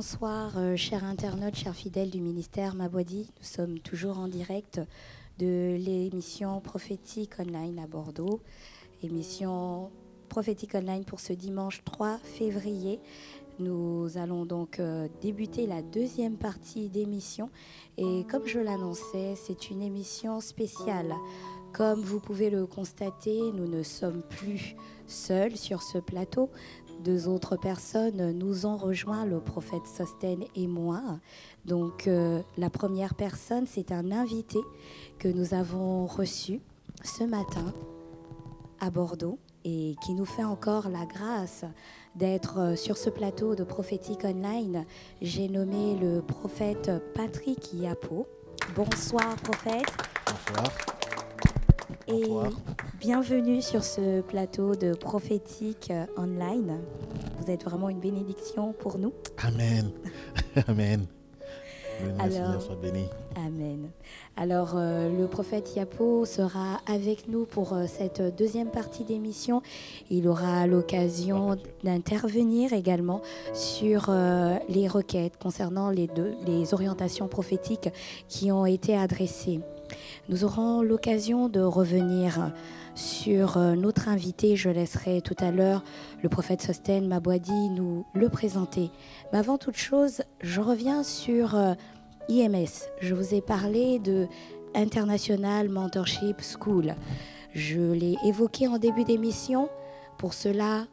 Bonsoir, chers internautes, chers fidèles du ministère Mabwadi. Nous sommes toujours en direct de l'émission Prophétique Online à Bordeaux. Émission Prophétique Online pour ce dimanche 3 février. Nous allons donc débuter la deuxième partie d'émission. Et comme je l'annonçais, c'est une émission spéciale. Comme vous pouvez le constater, nous ne sommes plus seuls sur ce plateau. Deux autres personnes nous ont rejoints, le prophète Sostène et moi. Donc la première personne, c'est un invité que nous avons reçu ce matin à Bordeaux et qui nous fait encore la grâce d'être sur ce plateau de Prophétique Online. J'ai nommé le prophète Patrick Yapo. Bonsoir prophète. Bonsoir. Et bienvenue sur ce plateau de Prophétique Online. Vous êtes vraiment une bénédiction pour nous. Amen. Amen. Le Seigneur soit béni. Amen. Alors, le prophète Yapo sera avec nous pour cette deuxième partie d'émission. Il aura l'occasion d'intervenir également sur les requêtes concernant les orientations prophétiques qui ont été adressées. Nous aurons l'occasion de revenir sur notre invité. Je laisserai tout à l'heure le prophète Sostène Mabwadi nous le présenter. Mais avant toute chose, je reviens sur IMS. Je vous ai parlé de International Mentorship School. Je l'ai évoqué en début d'émission. Pour ceux-là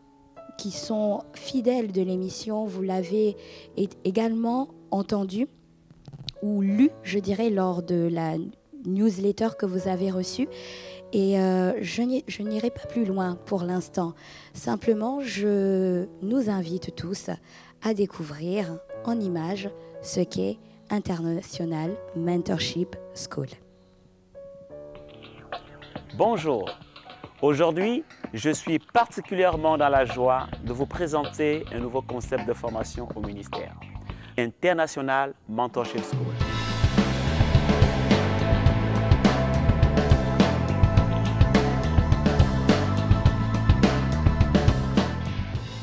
qui sont fidèles de l'émission, vous l'avez également entendu ou lu, je dirais, lors de la newsletter que vous avez reçue. Et je n'irai pas plus loin pour l'instant. Simplement, je nous invite tous à découvrir en images ce qu'est International Mentorship School. Bonjour. Aujourd'hui, je suis particulièrement dans la joie de vous présenter un nouveau concept de formation au ministère. International Mentorship School.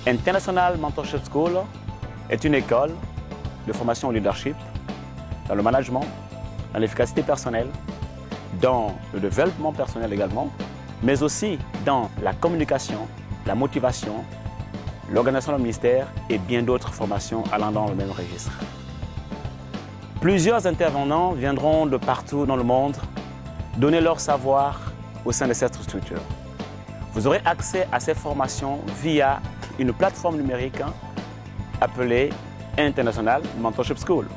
International Mentorship School est une école de formation au leadership, dans le management, dans l'efficacité personnelle, dans le développement personnel également, mais aussi dans la communication, la motivation, l'organisation du ministère et bien d'autres formations allant dans le même registre. Plusieurs intervenants viendront de partout dans le monde donner leur savoir au sein de cette structure. Vous aurez accès à ces formations via une plateforme numérique appelée International Mentorship School.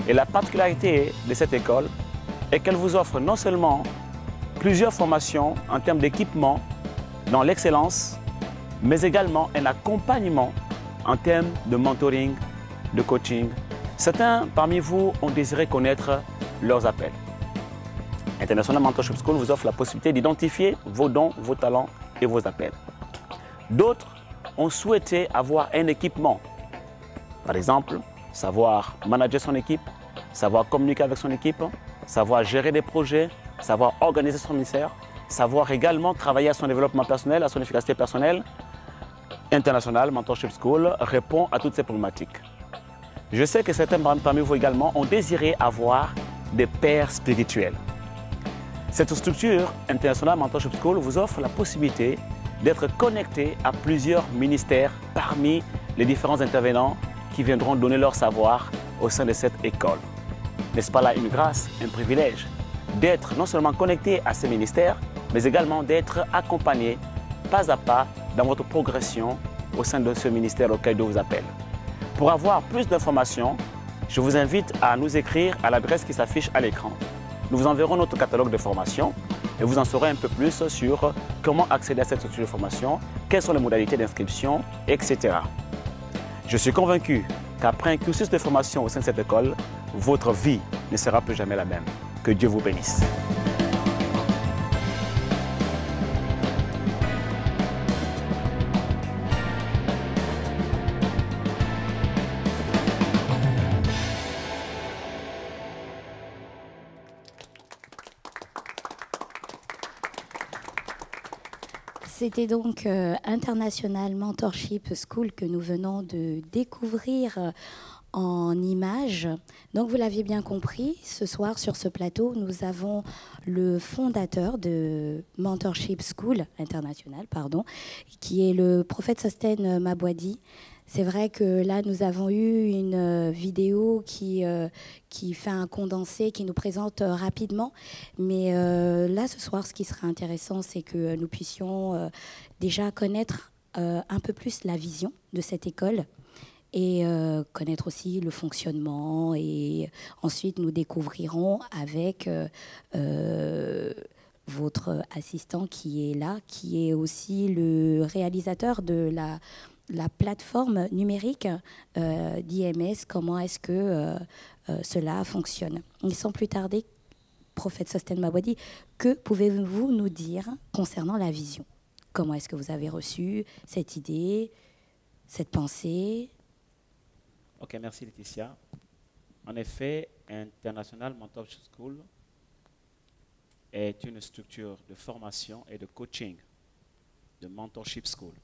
Et la particularité de cette école est qu'elle vous offre non seulement plusieurs formations en termes d'équipement dans l'excellence, mais également un accompagnement en termes de mentoring, de coaching. Certains parmi vous ont désiré connaître leurs appels. International Mentorship School vous offre la possibilité d'identifier vos dons, vos talents et vos appels. D'autres ont souhaité avoir un équipement. Par exemple, savoir manager son équipe, savoir communiquer avec son équipe, savoir gérer des projets, savoir organiser son ministère, savoir également travailler à son développement personnel, à son efficacité personnelle. International Mentorship School répond à toutes ces problématiques. Je sais que certains parmi vous également ont désiré avoir des pairs spirituels. Cette structure, International Mentorship School, vous offre la possibilité d'être connecté à plusieurs ministères parmi les différents intervenants qui viendront donner leur savoir au sein de cette école. N'est-ce pas là une grâce, un privilège d'être non seulement connecté à ces ministères, mais également d'être accompagné pas à pas dans votre progression au sein de ce ministère auquel Dieu vous appelle. Pour avoir plus d'informations, je vous invite à nous écrire à l'adresse qui s'affiche à l'écran. Nous vous enverrons notre catalogue de formation et vous en saurez un peu plus sur comment accéder à cette structure de formation, quelles sont les modalités d'inscription, etc. Je suis convaincu qu'après un cursus de formation au sein de cette école, votre vie ne sera plus jamais la même. Que Dieu vous bénisse. C'était donc International Mentorship School que nous venons de découvrir en images. Donc vous l'aviez bien compris, ce soir sur ce plateau, nous avons le fondateur de Mentorship School International, qui est le prophète Sostène Mabwadi. C'est vrai que là, nous avons eu une vidéo qui fait un condensé, qui nous présente rapidement. Mais là, ce soir, ce qui sera intéressant, c'est que nous puissions déjà connaître un peu plus la vision de cette école et connaître aussi le fonctionnement. Et ensuite, nous découvrirons avec votre assistant qui est là, qui est aussi le réalisateur de la plateforme numérique d'IMS, comment est-ce que cela fonctionne. Et sans plus tarder, prophète Sostène Mabwadi, que pouvez-vous nous dire concernant la vision? Comment est-ce que vous avez reçu cette idée, cette pensée? Ok, merci Laetitia. En effet, International Mentorship School est une structure de formation et de coaching de Mentorship School.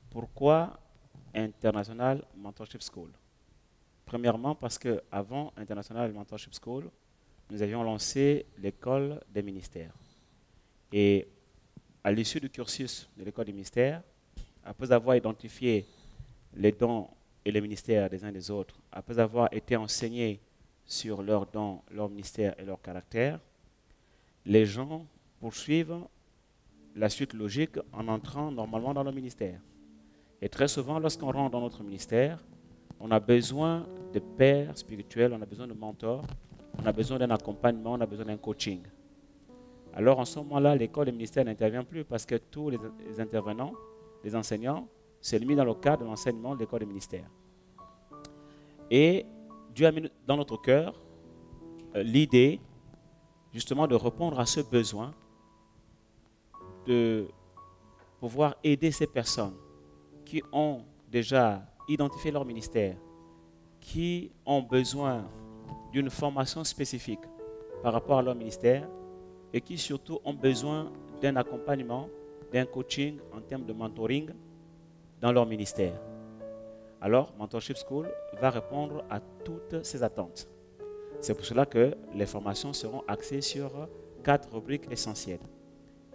Pourquoi International Mentorship School? Premièrement, parce qu'avant International Mentorship School, nous avions lancé l'école des ministères. Et à l'issue du cursus de l'école des ministères, après avoir identifié les dons et les ministères des uns des autres, après avoir été enseignés sur leurs dons, leurs ministères et leur caractère, les gens poursuivent la suite logique en entrant normalement dans le ministère. Et très souvent, lorsqu'on rentre dans notre ministère, on a besoin de pères spirituels, on a besoin de mentors, on a besoin d'un accompagnement, on a besoin d'un coaching. Alors en ce moment-là, l'école des ministères n'intervient plus parce que tous les intervenants, les enseignants, se limitent dans le cadre de l'enseignement de l'école des ministères. Et Dieu a mis dans notre cœur l'idée justement de répondre à ce besoin de pouvoir aider ces personnes qui ont déjà identifié leur ministère, qui ont besoin d'une formation spécifique par rapport à leur ministère et qui surtout ont besoin d'un accompagnement, d'un coaching en termes de mentoring dans leur ministère. Alors, Mentorship School va répondre à toutes ces attentes. C'est pour cela que les formations seront axées sur 4 rubriques essentielles.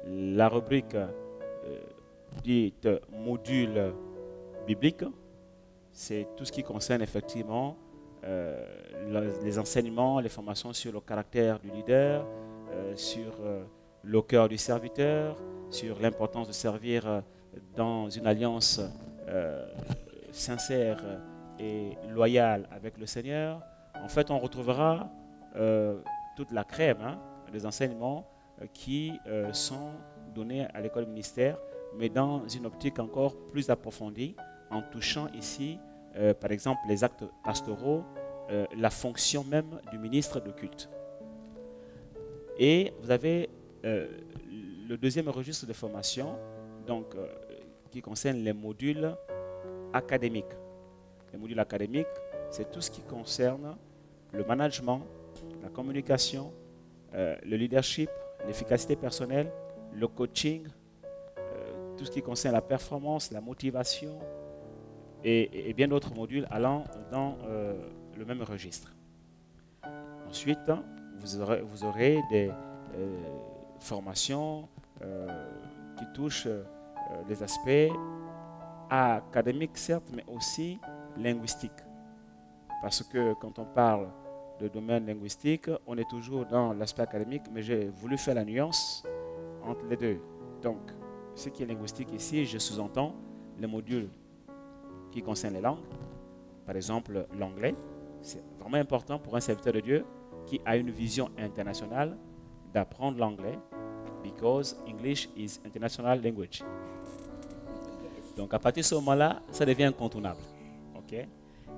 La rubrique dite module biblique, c'est tout ce qui concerne effectivement les enseignements, les formations sur le caractère du leader, sur le cœur du serviteur, sur l'importance de servir dans une alliance sincère et loyale avec le Seigneur. En fait, on retrouvera toute la crème des enseignements qui sont donnés à l'école ministère, mais dans une optique encore plus approfondie, en touchant ici, par exemple, les actes pastoraux, la fonction même du ministre de culte. Et vous avez le deuxième registre de formation, donc, qui concerne les modules académiques. Les modules académiques, c'est tout ce qui concerne le management, la communication, le leadership, l'efficacité personnelle, le coaching, tout ce qui concerne la performance, la motivation et bien d'autres modules allant dans le même registre. Ensuite, vous aurez des formations qui touchent les aspects académiques, certes, mais aussi linguistiques. Parce que quand on parle de domaine linguistique, on est toujours dans l'aspect académique, mais j'ai voulu faire la nuance entre les deux. Donc, ce qui est linguistique ici, je sous-entends les modules qui concernent les langues. Par exemple, l'anglais. C'est vraiment important pour un serviteur de Dieu qui a une vision internationale d'apprendre l'anglais, because English is international language. Donc, à partir de ce moment-là, ça devient incontournable. Okay?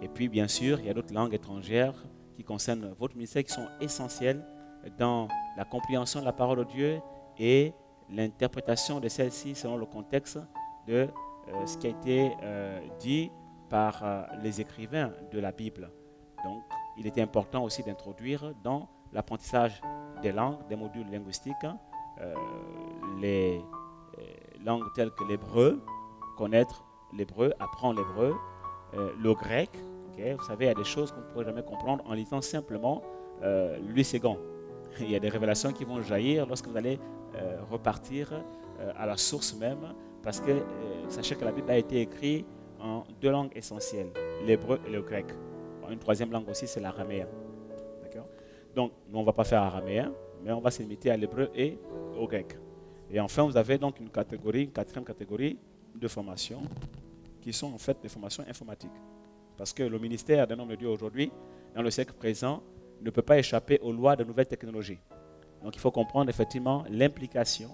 Et puis, bien sûr, il y a d'autres langues étrangères qui concernent votre ministère qui sont essentielles dans la compréhension de la parole de Dieu et l'interprétation de celle-ci selon le contexte de ce qui a été dit par les écrivains de la Bible. Donc, il était important aussi d'introduire dans l'apprentissage des langues, des modules linguistiques, les langues telles que l'hébreu, connaître l'hébreu, apprendre l'hébreu, le grec. Okay? Vous savez, il y a des choses qu'on ne pourrait jamais comprendre en lisant simplement l'Uségan. Il y a des révélations qui vont jaillir lorsque vous allez repartir à la source même, parce que sachez que la Bible a été écrite en 2 langues essentielles, l'hébreu et le grec. Une 3e langue aussi, c'est l'araméen. D'accord? Donc, nous, on ne va pas faire araméen, mais on va se limiter à l'hébreu et au grec. Et enfin, vous avez donc une 4e catégorie de formation, qui sont en fait des formations informatiques. Parce que le ministère d'un homme de Dieu aujourd'hui, dans le siècle présent, ne peut pas échapper aux lois de nouvelles technologies. Donc il faut comprendre effectivement l'implication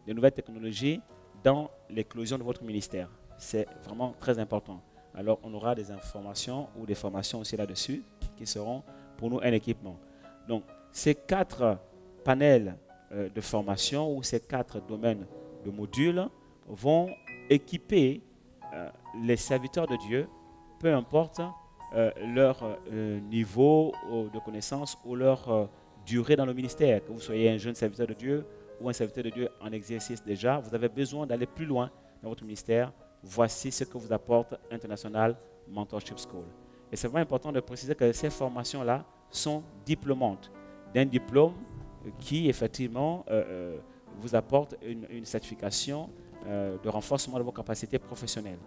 des nouvelles technologies dans l'éclosion de votre ministère. C'est vraiment très important. Alors on aura des informations ou des formations aussi là-dessus qui seront pour nous un équipement. Donc ces 4 panels de formation ou ces 4 domaines de modules vont équiper les serviteurs de Dieu, peu importe leur niveau de connaissance ou leur durée dans le ministère. Que vous soyez un jeune serviteur de Dieu ou un serviteur de Dieu en exercice déjà, vous avez besoin d'aller plus loin dans votre ministère. Voici ce que vous apporte International Mentorship School. Et c'est vraiment important de préciser que ces formations-là sont diplômantes, d'un diplôme qui effectivement vous apporte une certification de renforcement de vos capacités professionnelles.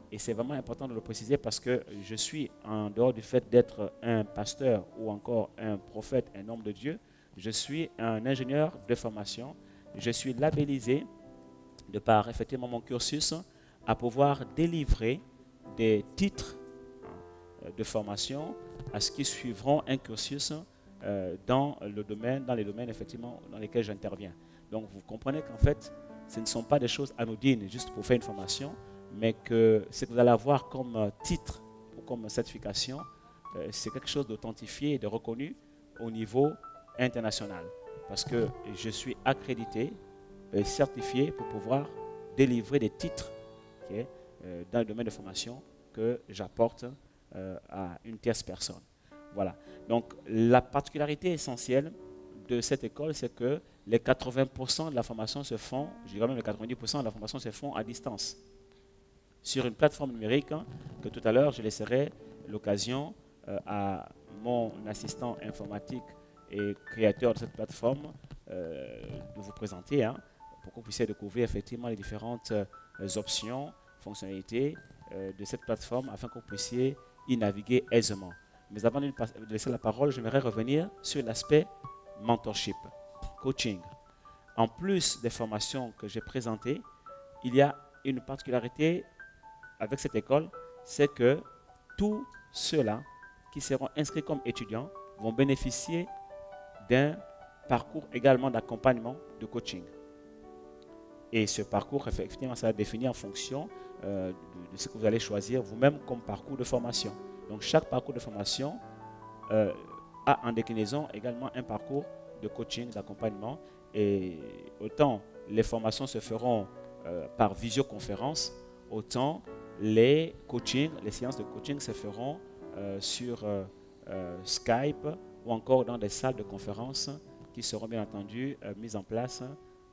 Et c'est vraiment important de le préciser parce que je suis, en dehors du fait d'être un pasteur ou encore un prophète, un homme de Dieu, je suis un ingénieur de formation. Je suis labellisé de par effectivement mon cursus à pouvoir délivrer des titres de formation à ceux qui suivront un cursus dans les domaines effectivement dans lesquels j'interviens. Donc vous comprenez qu'en fait, ce ne sont pas des choses anodines juste pour faire une formation, mais que ce que vous allez avoir comme titre ou comme certification, c'est quelque chose d'authentifié et de reconnu au niveau international. Parce que je suis accrédité et certifié pour pouvoir délivrer des titres dans le domaine de formation que j'apporte à une tierce personne. Voilà. Donc la particularité essentielle de cette école, c'est que les 80% de la formation se font, je dirais même les 90% de la formation se font à distance, sur une plateforme numérique que tout à l'heure, je laisserai l'occasion à mon assistant informatique et créateur de cette plateforme de vous présenter, pour que vous puissiez découvrir effectivement les différentes options, fonctionnalités de cette plateforme afin que vous puissiez y naviguer aisément. Mais avant de laisser la parole, j'aimerais revenir sur l'aspect mentorship, coaching. En plus des formations que j'ai présentées, il y a une particularité avec cette école, c'est que tous ceux-là qui seront inscrits comme étudiants vont bénéficier d'un parcours également d'accompagnement, de coaching. Et ce parcours, effectivement, ça va définir en fonction de ce que vous allez choisir vous-même comme parcours de formation. Donc chaque parcours de formation a en déclinaison également un parcours de coaching, d'accompagnement. Et autant les formations se feront par visioconférence, autant les coachings, les séances de coaching se feront sur Skype ou encore dans des salles de conférence qui seront bien entendu mises en place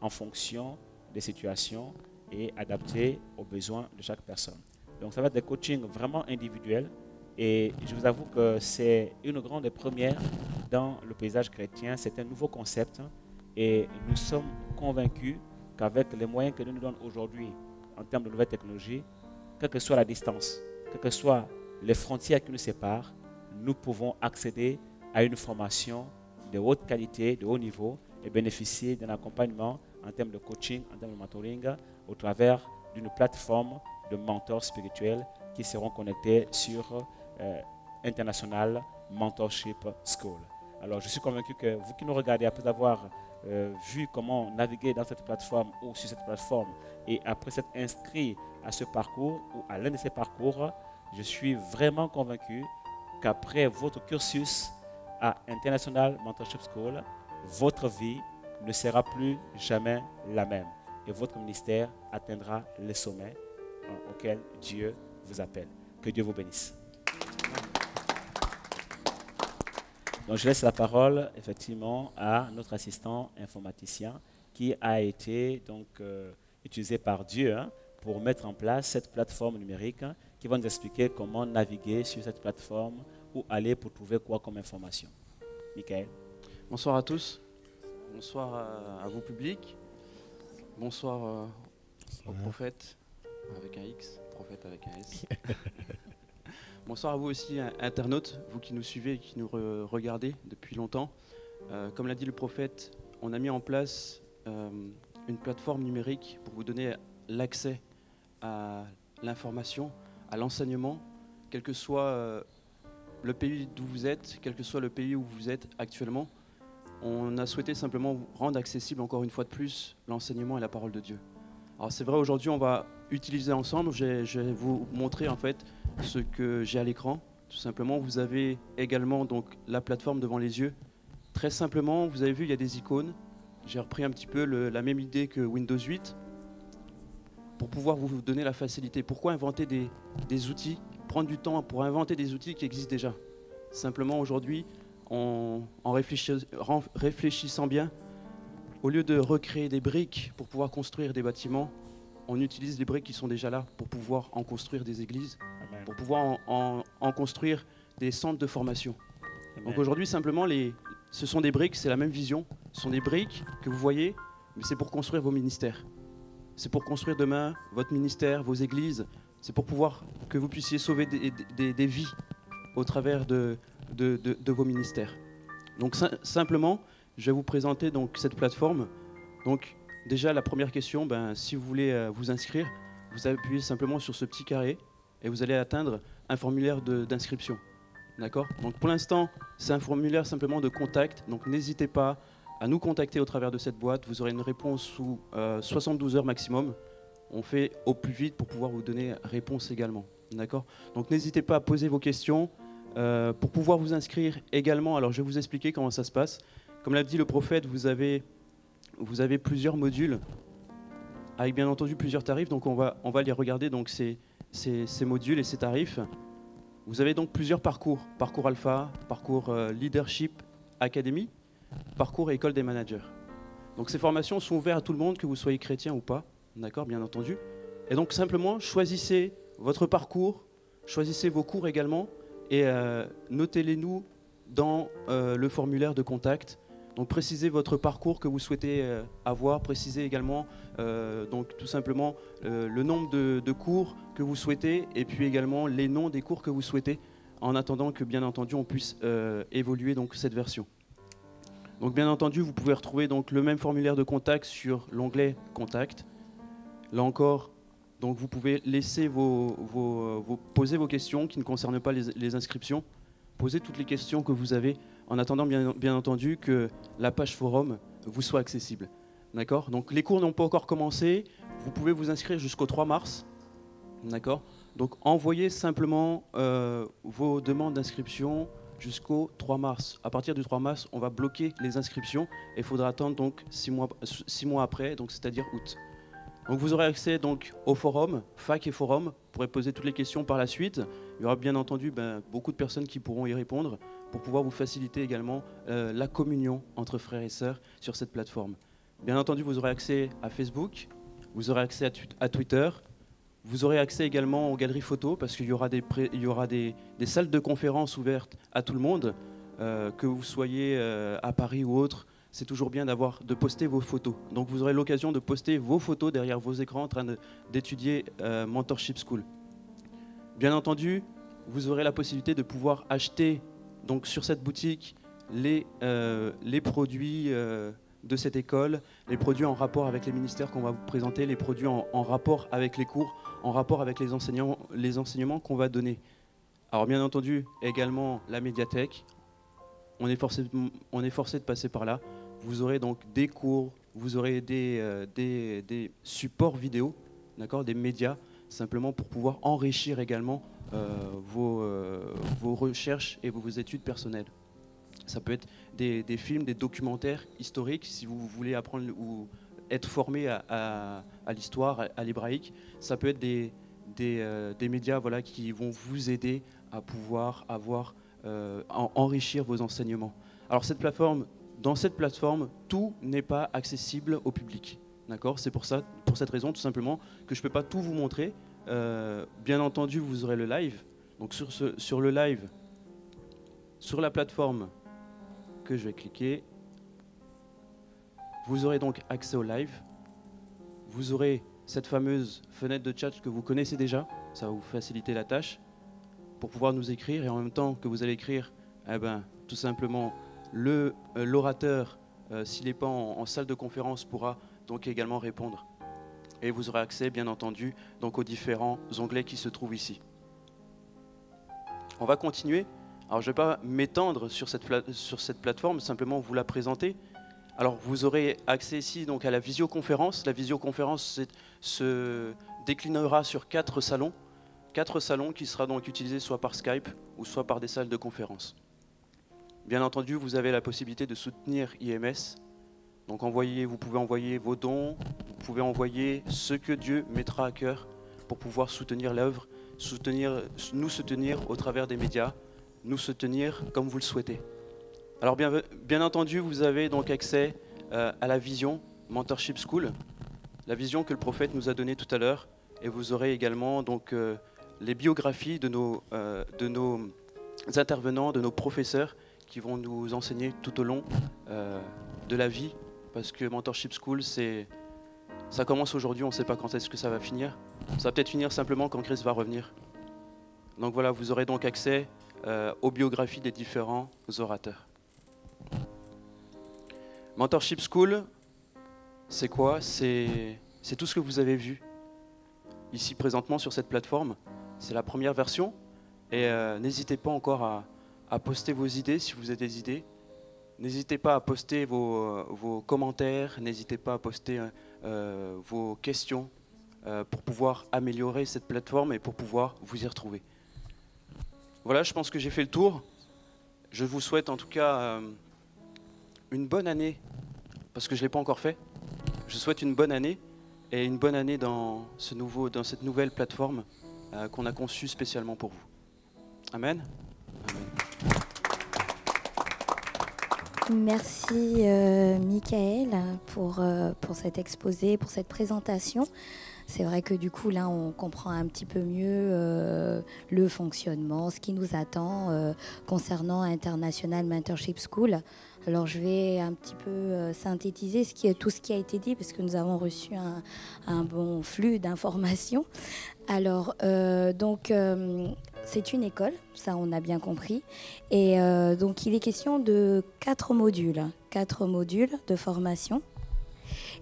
en fonction des situations et adaptées aux besoins de chaque personne. Donc ça va être des coachings vraiment individuels et je vous avoue que c'est une grande première dans le paysage chrétien. C'est un nouveau concept et nous sommes convaincus qu'avec les moyens que nous nous donnons aujourd'hui en termes de nouvelles technologies, quelle que soit la distance, quelles que soient les frontières qui nous séparent, nous pouvons accéder à une formation de haute qualité, de haut niveau et bénéficier d'un accompagnement en termes de coaching, en termes de mentoring, au travers d'une plateforme de mentors spirituels qui seront connectés sur International Mentorship School. Alors, je suis convaincu que vous qui nous regardez, après avoir vu comment naviguer dans cette plateforme ou sur cette plateforme, et après s'être inscrit à ce parcours ou à l'un de ces parcours, je suis vraiment convaincu qu'après votre cursus à International Mentorship School, votre vie ne sera plus jamais la même et votre ministère atteindra les sommets auxquels Dieu vous appelle. Que Dieu vous bénisse. Donc je laisse la parole effectivement à notre assistant informaticien qui a été donc utilisés par Dieu hein, pour mettre en place cette plateforme numérique hein, qui va nous expliquer comment naviguer sur cette plateforme ou aller pour trouver quoi comme information. Michael. Bonsoir à tous. Bonsoir à vous public. Bonsoir au prophète avec un X, prophète avec un S. Bonsoir à vous aussi, internautes, vous qui nous suivez et qui nous regardez depuis longtemps. Comme l'a dit le prophète, on a mis en place une plateforme numérique pour vous donner l'accès à l'information, à l'enseignement, quel que soit le pays d'où vous êtes, quel que soit le pays où vous êtes actuellement. On a souhaité simplement rendre accessible encore une fois de plus l'enseignement et la parole de Dieu. Alors c'est vrai, aujourd'hui on va utiliser ensemble, je vais vous montrer en fait ce que j'ai à l'écran. Tout simplement, vous avez également donc la plateforme devant les yeux. Très simplement, vous avez vu, il y a des icônes. J'ai repris un petit peu la même idée que Windows 8 pour pouvoir vous donner la facilité. Pourquoi inventer des outils, prendre du temps pour inventer des outils qui existent déjà? Simplement aujourd'hui, en réfléchissant bien, au lieu de recréer des briques pour pouvoir construire des bâtiments, on utilise les briques qui sont déjà là pour pouvoir en construire des églises, Amen. Pour pouvoir en construire des centres de formation. Amen. Donc aujourd'hui, simplement, ce sont des briques, c'est la même vision. Ce sont des briques que vous voyez, mais c'est pour construire vos ministères. C'est pour construire demain votre ministère, vos églises. C'est pour pouvoir que vous puissiez sauver des vies au travers de vos ministères. Donc simplement, je vais vous présenter donc cette plateforme. Donc déjà la première question, si vous voulez vous inscrire, vous appuyez simplement sur ce petit carré et vous allez atteindre un formulaire d'inscription. D'accord? Donc pour l'instant, c'est un formulaire simplement de contact. Donc n'hésitez pas à nous contacter au travers de cette boîte. Vous aurez une réponse sous 72 heures maximum. On fait au plus vite pour pouvoir vous donner réponse également. D'accord? Donc n'hésitez pas à poser vos questions. Pour pouvoir vous inscrire également, alors je vais vous expliquer comment ça se passe. Comme l'a dit le prophète, vous avez plusieurs modules avec bien entendu plusieurs tarifs. Donc on va les regarder, donc ces modules et ces tarifs. Vous avez donc plusieurs parcours. Parcours alpha, parcours leadership academy, parcours école des managers. Donc ces formations sont ouvertes à tout le monde, que vous soyez chrétien ou pas. D'accord, bien entendu. Et donc simplement choisissez votre parcours, choisissez vos cours également. Et notez-les-nous dans le formulaire de contact. Donc précisez votre parcours que vous souhaitez avoir, précisez également donc tout simplement le nombre de cours que vous souhaitez et puis également les noms des cours que vous souhaitez en attendant que bien entendu on puisse évoluer donc cette version. Donc bien entendu vous pouvez retrouver donc le même formulaire de contact sur l'onglet contact. Là encore, donc vous pouvez laisser poser vos questions qui ne concernent pas les inscriptions. Posez toutes les questions que vous avez en attendant bien entendu que la page forum vous soit accessible. D'accord? Donc les cours n'ont pas encore commencé. Vous pouvez vous inscrire jusqu'au 3 mars. D'accord? Donc envoyez simplement vos demandes d'inscription jusqu'au 3 mars. À partir du 3 mars, on va bloquer les inscriptions et il faudra attendre donc 6 mois après, donc c'est-à-dire août. Donc vous aurez accès donc au forum, fac et forum, vous pourrez poser toutes les questions par la suite. Il y aura bien entendu beaucoup de personnes qui pourront y répondre pour pouvoir vous faciliter également la communion entre frères et sœurs sur cette plateforme. Bien entendu, vous aurez accès à Facebook, vous aurez accès à Twitter, vous aurez accès également aux galeries photos parce qu'il y aura des salles de conférences ouvertes à tout le monde, que vous soyez à Paris ou autre. C'est toujours bien de poster vos photos. Donc vous aurez l'occasion de poster vos photos derrière vos écrans en train d'étudier Mentorship School. Bien entendu, vous aurez la possibilité de pouvoir acheter donc, sur cette boutique les produits de cette école, les produits en rapport avec les ministères qu'on va vous présenter, les produits en rapport avec les cours, en rapport avec les enseignements qu'on va donner. Alors bien entendu, également la médiathèque. On est forcé de passer par là. Vous aurez donc des cours, vous aurez des supports vidéo, d'accord, des médias, simplement pour pouvoir enrichir également vos recherches et vos études personnelles. Ça peut être des films, des documentaires historiques, si vous voulez apprendre ou être formé à l'histoire, à l'hébraïque. Ça peut être des médias voilà, qui vont vous aider à pouvoir enrichir vos enseignements. Alors dans cette plateforme, tout n'est pas accessible au public. D'accord ? C'est pour pour cette raison, tout simplement, que je ne peux pas tout vous montrer. Bien entendu, vous aurez le live. Donc sur le live, sur la plateforme que je vais cliquer, vous aurez donc accès au live. Vous aurez cette fameuse fenêtre de chat que vous connaissez déjà. Ça va vous faciliter la tâche pour pouvoir nous écrire. Et en même temps que vous allez écrire, eh ben, tout simplement, l'orateur, s'il n'est pas en salle de conférence, pourra donc également répondre. Et vous aurez accès, bien entendu, donc aux différents onglets qui se trouvent ici. On va continuer. Alors, je ne vais pas m'étendre sur cette plateforme, simplement vous la présenter. Alors, vous aurez accès ici donc, à la visioconférence. La visioconférence se déclinera sur 4 salons. 4 salons qui sera donc utilisés soit par Skype ou soit par des salles de conférence. Bien entendu, vous avez la possibilité de soutenir IMS. Donc vous pouvez envoyer vos dons, vous pouvez envoyer ce que Dieu mettra à cœur pour pouvoir soutenir l'œuvre, nous soutenir au travers des médias, nous soutenir comme vous le souhaitez. Alors bien entendu, vous avez donc accès à la vision Mentorship School, la vision que le prophète nous a donnée tout à l'heure, et vous aurez également donc les biographies de nos intervenants, de nos professeurs qui vont nous enseigner tout au long de la vie, parce que Mentorship School, ça commence aujourd'hui, on ne sait pas quand est-ce que ça va finir. Ça va peut-être finir simplement quand Christ va revenir. Donc voilà, vous aurez donc accès aux biographies des différents orateurs. Mentorship School, c'est quoi? C'est tout ce que vous avez vu ici présentement sur cette plateforme. C'est la première version. Et n'hésitez pas encore à poster vos idées si vous avez des idées. N'hésitez pas à poster vos commentaires, n'hésitez pas à poster vos questions pour pouvoir améliorer cette plateforme et pour pouvoir vous y retrouver. Voilà, je pense que j'ai fait le tour. Je vous souhaite en tout cas une bonne année, parce que je ne l'ai pas encore fait. Je souhaite une bonne année et une bonne année dans cette nouvelle plateforme qu'on a conçue spécialement pour vous. Amen. Amen. Merci Michael pour cet exposé, pour cette présentation. C'est vrai que du coup là on comprend un petit peu mieux le fonctionnement, ce qui nous attend concernant International Mentorship School. Alors je vais un petit peu synthétiser tout ce qui a été dit parce que nous avons reçu un bon flux d'informations. Alors c'est une école, ça on a bien compris. Et donc il est question de 4 modules de formation.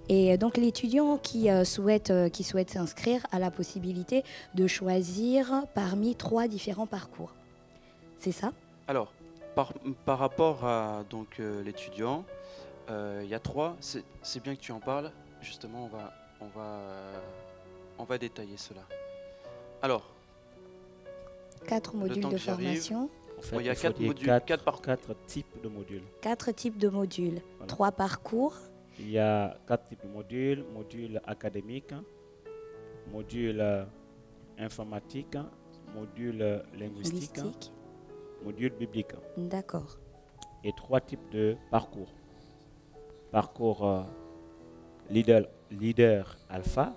Et donc l'étudiant qui souhaite s'inscrire a la possibilité de choisir parmi 3 différents parcours. C'est ça? Alors, par rapport à l'étudiant, il y a 3, c'est bien que tu en parles, justement on va détailler cela. Alors, 4 modules de formation. En fait, il y a 4 modules, 4 types de modules. 4 types de modules, voilà. 3 parcours. Il y a 4 types de modules, module académique, module informatique, module linguistique, module biblique. D'accord. Et 3 types de parcours. Parcours leader alpha,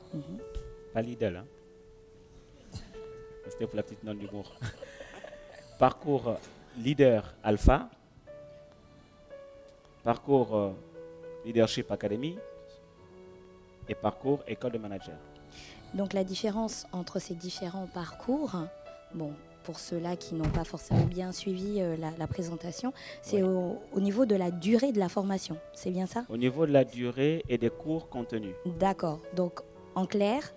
pas leader, hein. C'était pour la petite note d'humour. Parcours leader alpha, parcours Leadership Academy et parcours école de manager. Donc la différence entre ces différents parcours, bon, pour ceux-là qui n'ont pas forcément bien suivi la présentation, c'est au niveau de la durée de la formation, c'est bien ça? Au niveau de la durée et des cours contenus. D'accord, donc en clair,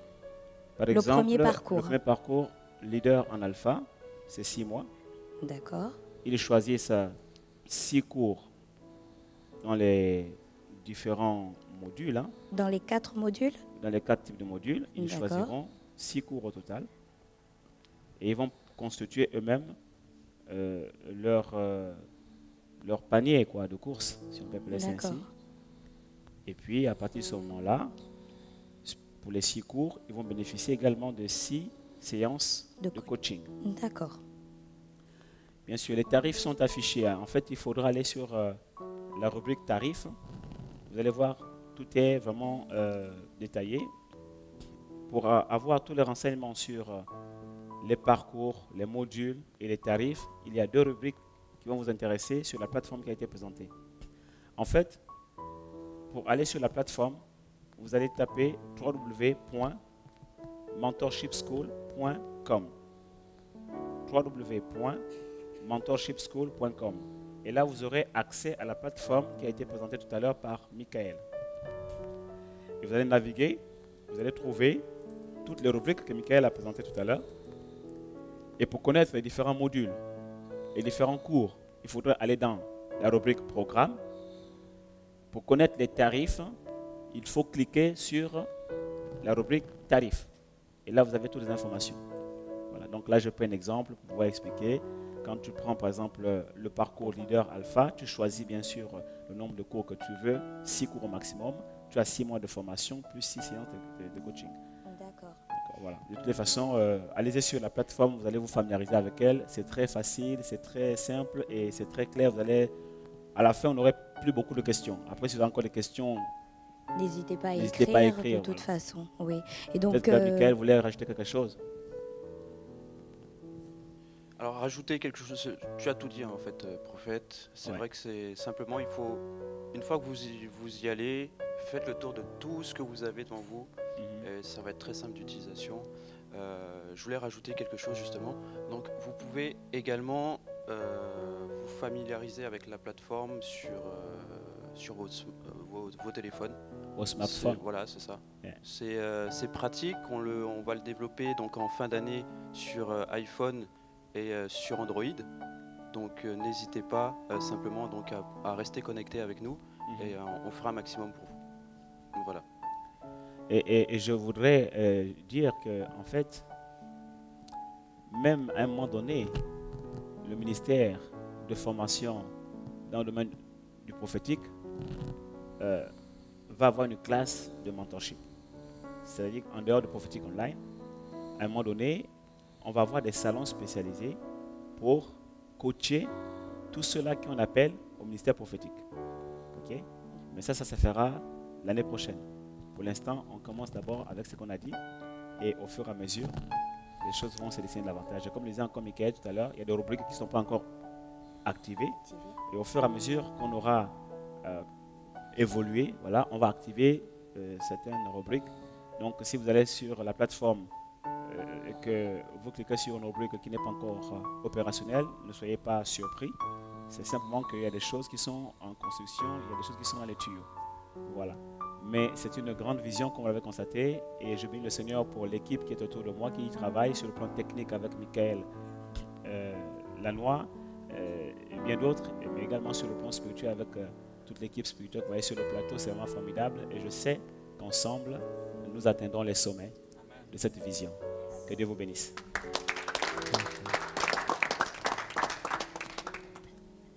par exemple, premier parcours. Le premier parcours, leader en alpha, c'est 6 mois. D'accord. Il choisit 6 cours dans les différents modules. Hein. Dans les 4 modules? Dans les 4 types de modules, ils choisiront 6 cours au total. Et ils vont constituer eux-mêmes leur panier de courses, si on peut appeler ça ainsi. Et puis, à partir de ce moment-là, pour les 6 cours, ils vont bénéficier également de 6 séances de coaching. D'accord. Bien sûr, les tarifs sont affichés. Hein. En fait, il faudra aller sur la rubrique tarifs. Vous allez voir, tout est vraiment détaillé. pour avoir tous les renseignements sur les parcours, les modules et les tarifs, il y a 2 rubriques qui vont vous intéresser sur la plateforme qui a été présentée. En fait, pour aller sur la plateforme, vous allez taper www.mentorshipschool.com www.mentorshipschool.com et là, vous aurez accès à la plateforme qui a été présentée tout à l'heure par Michael. Et vous allez naviguer, vous allez trouver toutes les rubriques que Michael a présentées tout à l'heure. Et pour connaître les différents modules et différents cours, il faudra aller dans la rubrique Programme. Pour connaître les tarifs, il faut cliquer sur la rubrique Tarifs. Et là, vous avez toutes les informations. Voilà. Donc là, je prends un exemple pour pouvoir expliquer. Quand tu prends par exemple le parcours Leader Alpha, tu choisis bien sûr le nombre de cours que tu veux, 6 cours au maximum. Tu as 6 mois de formation plus 6 séances de coaching. D'accord. Voilà. De toutes les façons, allez-y sur la plateforme, vous allez vous familiariser avec elle. C'est très facile, c'est très simple et c'est très clair. Vous allez, à la fin, on n'aurait plus beaucoup de questions. Après, si vous avez encore des questions, N'hésitez pas à écrire de toute façon. Oui. Et donc, peut-être que Michael voulait rajouter quelque chose. Alors, rajouter quelque chose, tu as tout dit en fait, prophète. C'est vrai que c'est simplement, il faut, une fois que vous y allez, faites le tour de tout ce que vous avez devant vous. Et ça va être très simple d'utilisation. Je voulais rajouter quelque chose justement. Donc, vous pouvez également vous familiariser avec la plateforme sur vos téléphones. Vos smartphones. Voilà, c'est ça. Yeah. C'est pratique. On va le développer donc en fin d'année sur iPhone et sur Android. Donc n'hésitez pas simplement donc à rester connecté avec nous et on fera un maximum pour vous. Donc, voilà. Et je voudrais dire que en fait, même à un moment donné, le ministère de formation dans le domaine du prophétique va avoir une classe de mentorship. C'est-à-dire qu'en dehors de prophétique online, à un moment donné, on va avoir des salons spécialisés pour coacher tous ceux-là qu'on appelle au ministère prophétique. Okay? Mais ça se fera l'année prochaine. Pour l'instant, on commence d'abord avec ce qu'on a dit et au fur et à mesure, les choses vont se dessiner davantage. Et comme le disait encore Michael tout à l'heure, il y a des rubriques qui ne sont pas encore activées. Et au fur et à mesure qu'on aura évolué, voilà, on va activer certaines rubriques. Donc, si vous allez sur la plateforme et que vous cliquez sur une rubrique qui n'est pas encore opérationnelle, ne soyez pas surpris. C'est simplement qu'il y a des choses qui sont en construction, il y a des choses qui sont dans les tuyaux. Voilà. Mais c'est une grande vision, comme vous l'avez constaté, et je bénis le Seigneur pour l'équipe qui est autour de moi, qui travaille sur le plan technique avec Michael Lanois et bien d'autres, mais également sur le plan spirituel avec toute l'équipe spirituelle qui va être sur le plateau. C'est vraiment formidable et je sais qu'ensemble, nous atteindrons les sommets de cette vision. Que Dieu vous bénisse.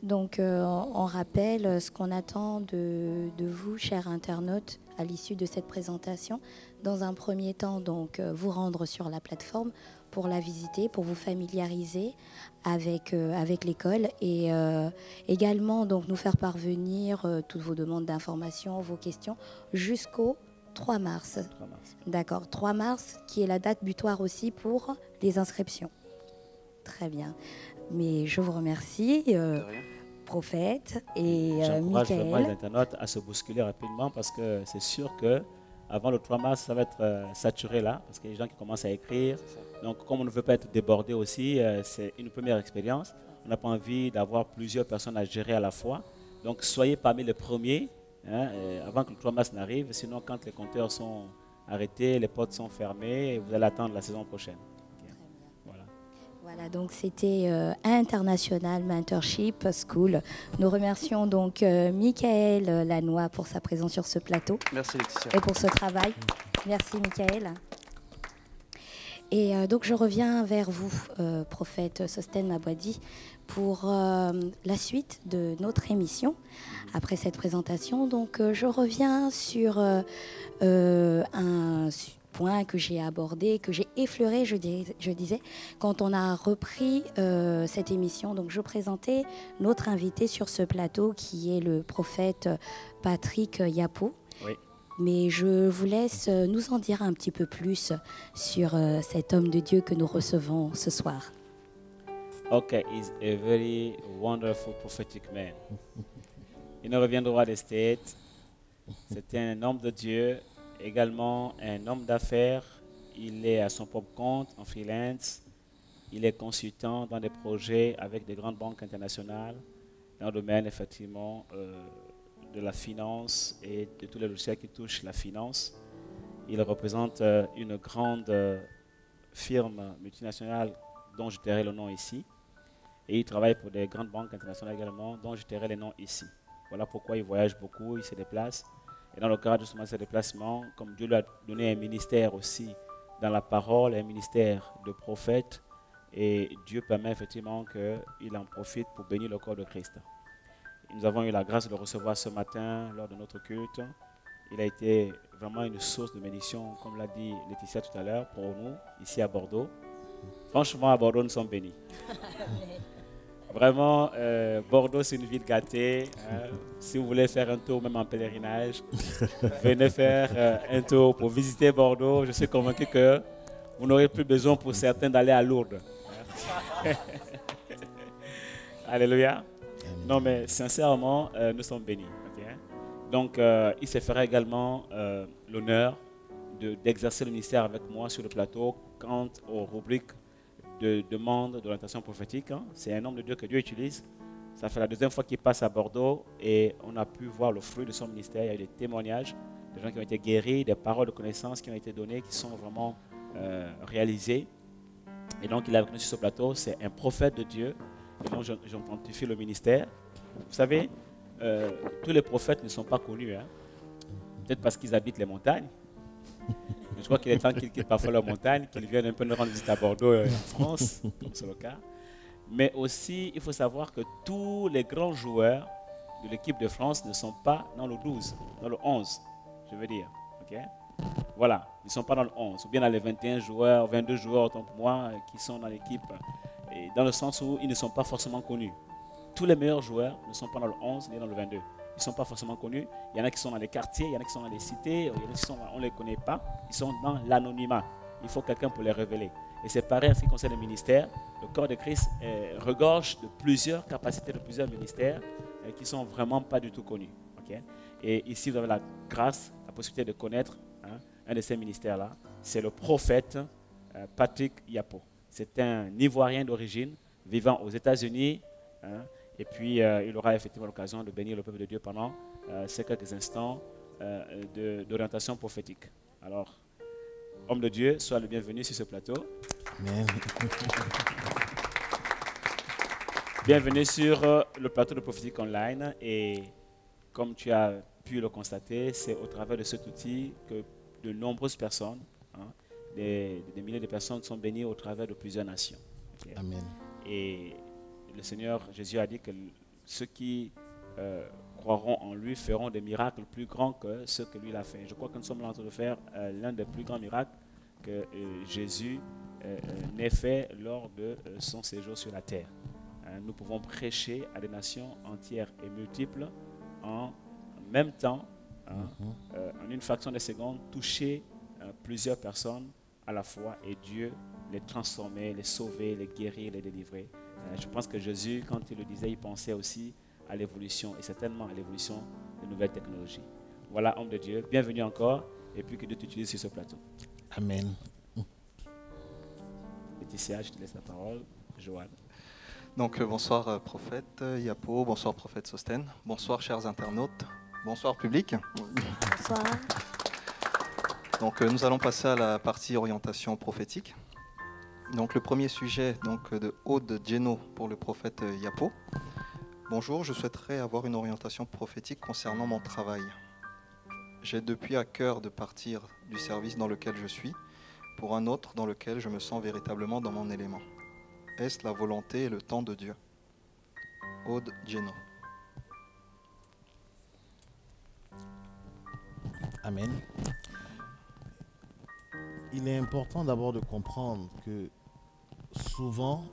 Donc, on rappelle ce qu'on attend de vous, chers internautes, à l'issue de cette présentation. Dans un premier temps, donc, vous rendre sur la plateforme pour la visiter, pour vous familiariser avec l'école et également donc, nous faire parvenir toutes vos demandes d'informations, vos questions jusqu'au 3 mars. 3 mars. D'accord, 3 mars qui est la date butoir aussi pour les inscriptions. Très bien. Mais je vous remercie, prophète et j'encourage Michael. vraiment les internautes à se bousculer rapidement parce que c'est sûr que avant le 3 mars, ça va être saturé là parce qu'il y a des gens qui commencent à écrire. Donc, comme on ne veut pas être débordé aussi, c'est une première expérience. On n'a pas envie d'avoir plusieurs personnes à gérer à la fois. Donc, soyez parmi les premiers avant que le 3 mars n'arrive. Sinon, quand les compteurs sont arrêtés, les portes sont fermées, et vous allez attendre la saison prochaine. Voilà, donc c'était International Mentorship School. Nous remercions donc Michael Lanois pour sa présence sur ce plateau. Merci Laetitia. Et pour ce travail. Merci Michael. Et donc je reviens vers vous, prophète Sostène Mabouadi, pour la suite de notre émission. Après cette présentation, donc je reviens sur un point que j'ai abordé, que j'ai effleuré, je disais, quand on a repris cette émission. Donc je présentais notre invité sur ce plateau qui est le prophète Patrick Yapo. Oui. Mais je vous laisse nous en dire un petit peu plus sur cet homme de Dieu que nous recevons ce soir. Okay, he's a very wonderful prophetic man. Il nous revient du roi des States. C'était un homme de Dieu, également un homme d'affaires. Il est à son propre compte, en freelance. Il est consultant dans des projets avec des grandes banques internationales dans le domaine, effectivement, de la finance et de tous les logiciels qui touchent la finance. Il représente une grande firme multinationale dont je tairai le nom ici. Et il travaille pour des grandes banques internationales également, dont je tairai les noms ici. Voilà pourquoi il voyage beaucoup, il se déplace. Et dans le cadre justement de ces déplacements, comme Dieu lui a donné un ministère aussi dans la parole, un ministère de prophète, et Dieu permet effectivement qu'il en profite pour bénir le corps de Christ. Et nous avons eu la grâce de le recevoir ce matin lors de notre culte. Il a été vraiment une source de bénédiction, comme l'a dit Laetitia tout à l'heure, pour nous, ici à Bordeaux. Franchement, à Bordeaux, nous sommes bénis. Vraiment, Bordeaux, c'est une ville gâtée. Si vous voulez faire un tour, même en pèlerinage, venez faire un tour pour visiter Bordeaux. Je suis convaincu que vous n'aurez plus besoin pour certains d'aller à Lourdes. Alléluia. Non, mais sincèrement, nous sommes bénis. Okay? Donc, il se fera également l'honneur d'exercer le ministère avec moi sur le plateau quant aux rubriques de demande d'orientation prophétique. Hein. C'est un homme de Dieu que Dieu utilise. Ça fait la deuxième fois qu'il passe à Bordeaux et on a pu voir le fruit de son ministère. Il y a eu des témoignages, des gens qui ont été guéris, des paroles de connaissance qui ont été données, qui sont vraiment réalisées. Et donc, il est avec nous sur ce plateau. C'est un prophète de Dieu. Et donc, j'amplifie le ministère. Vous savez, tous les prophètes ne sont pas connus. Hein. Peut-être parce qu'ils habitent les montagnes. Je crois qu'il est temps qu'ils quittent parfois leur montagne, qu'ils viennent un peu nous rendre visite à Bordeaux et en France, comme c'est le cas. Mais aussi, il faut savoir que tous les grands joueurs de l'équipe de France ne sont pas dans le 12, dans le 11, je veux dire. Okay? Voilà, ils ne sont pas dans le 11, ou bien dans les 21 joueurs, 22 joueurs, autant pour moi, qui sont dans l'équipe, et dans le sens où ils ne sont pas forcément connus. Tous les meilleurs joueurs ne sont pas dans le 11 ni dans le 22. Ils ne sont pas forcément connus. Il y en a qui sont dans les quartiers, il y en a qui sont dans les cités, il y en a qui sont, on ne les connaît pas. Ils sont dans l'anonymat. Il faut quelqu'un pour les révéler. Et c'est pareil en ce qui concerne le ministère. Le corps de Christ regorge de plusieurs capacités, de plusieurs ministères qui ne sont vraiment pas du tout connus. Okay? Et ici, vous avez la grâce, la possibilité de connaître un de ces ministères-là. C'est le prophète Patrick Yapo. C'est un Ivoirien d'origine, vivant aux États-Unis. Et puis, il aura effectivement l'occasion de bénir le peuple de Dieu pendant ces quelques instants d'orientation prophétique. Alors, homme de Dieu, sois le bienvenu sur ce plateau. Amen. Bienvenue sur le plateau de Prophétique Online. Et comme tu as pu le constater, c'est au travers de cet outil que de nombreuses personnes, des milliers de personnes sont bénies au travers de plusieurs nations. Okay? Amen. Et le Seigneur Jésus a dit que ceux qui croiront en lui feront des miracles plus grands que ceux que lui a fait. Je crois que nous sommes en train de faire l'un des plus grands miracles que Jésus n'ait fait lors de son séjour sur la terre. Nous pouvons prêcher à des nations entières et multiples en même temps, en une fraction de seconde, toucher plusieurs personnes à la fois et Dieu les transformer, les sauver, les guérir, les délivrer. Je pense que Jésus, quand il le disait, il pensait aussi à l'évolution et certainement à l'évolution de nouvelles technologies. Voilà, homme de Dieu, bienvenue encore et puis que Dieu t'utilise sur ce plateau. Amen. Laetitia, je te laisse la parole. Joanne. Donc bonsoir prophète Yapo, bonsoir prophète Sosten, bonsoir chers internautes, bonsoir public. Bonsoir. Donc nous allons passer à la partie orientation prophétique. Donc le premier sujet de Aude Geno pour le prophète Yapo. Bonjour, je souhaiterais avoir une orientation prophétique concernant mon travail. J'ai depuis à cœur de partir du service dans lequel je suis pour un autre dans lequel je me sens véritablement dans mon élément. Est-ce la volonté et le temps de Dieu? Aude Geno. Amen. Il est important d'abord de comprendre que souvent,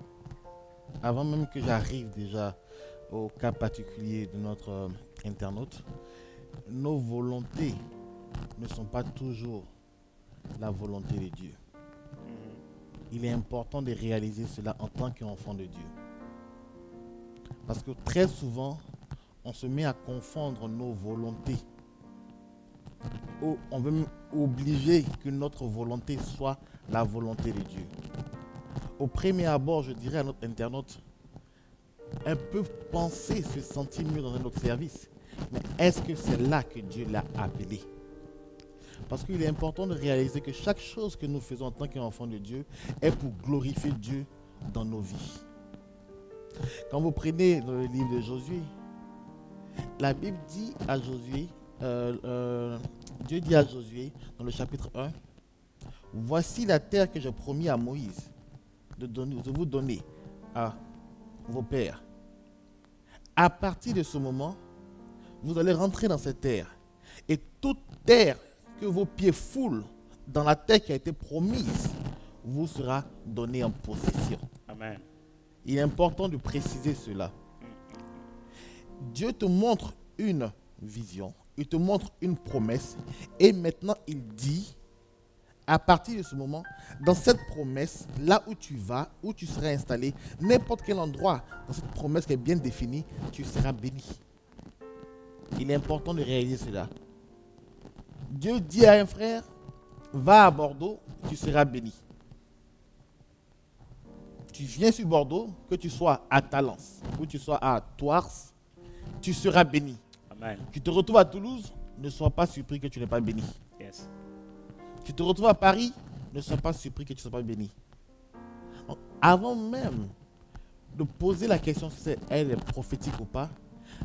avant même que j'arrive déjà au cas particulier de notre internaute, nos volontés ne sont pas toujours la volonté de Dieu. Il est important de réaliser cela en tant qu'enfant de Dieu. Parce que très souvent, on se met à confondre nos volontés. On veut même obliger que notre volonté soit la volonté de Dieu. Au premier abord, je dirais à notre internaute, elle peut penser se sentir mieux dans un autre service. Mais est-ce que c'est là que Dieu l'a appelé? Parce qu'il est important de réaliser que chaque chose que nous faisons en tant qu'enfants de Dieu est pour glorifier Dieu dans nos vies. Quand vous prenez dans le livre de Josué, la Bible dit à Josué, Dieu dit à Josué dans le chapitre 1, « Voici la terre que j'ai promis à Moïse de vous donner à vos pères. À partir de ce moment, vous allez rentrer dans cette terre. Et toute terre que vos pieds foulent dans la terre qui a été promise, vous sera donnée en possession. » Amen. Il est important de préciser cela. Dieu te montre une vision, il te montre une promesse, et maintenant il dit, à partir de ce moment, dans cette promesse, là où tu vas, où tu seras installé, n'importe quel endroit, dans cette promesse qui est bien définie, tu seras béni. Il est important de réaliser cela. Dieu dit à un frère, va à Bordeaux, tu seras béni. Tu viens sur Bordeaux, que tu sois à Talence, ou tu sois à Thouars, tu seras béni. Amen. Tu te retrouves à Toulouse, ne sois pas surpris que tu n'es pas béni. Yes. Tu te retrouves à Paris, ne sois pas surpris que tu ne sois pas béni. Donc, avant même de poser la question si elle est prophétique ou pas,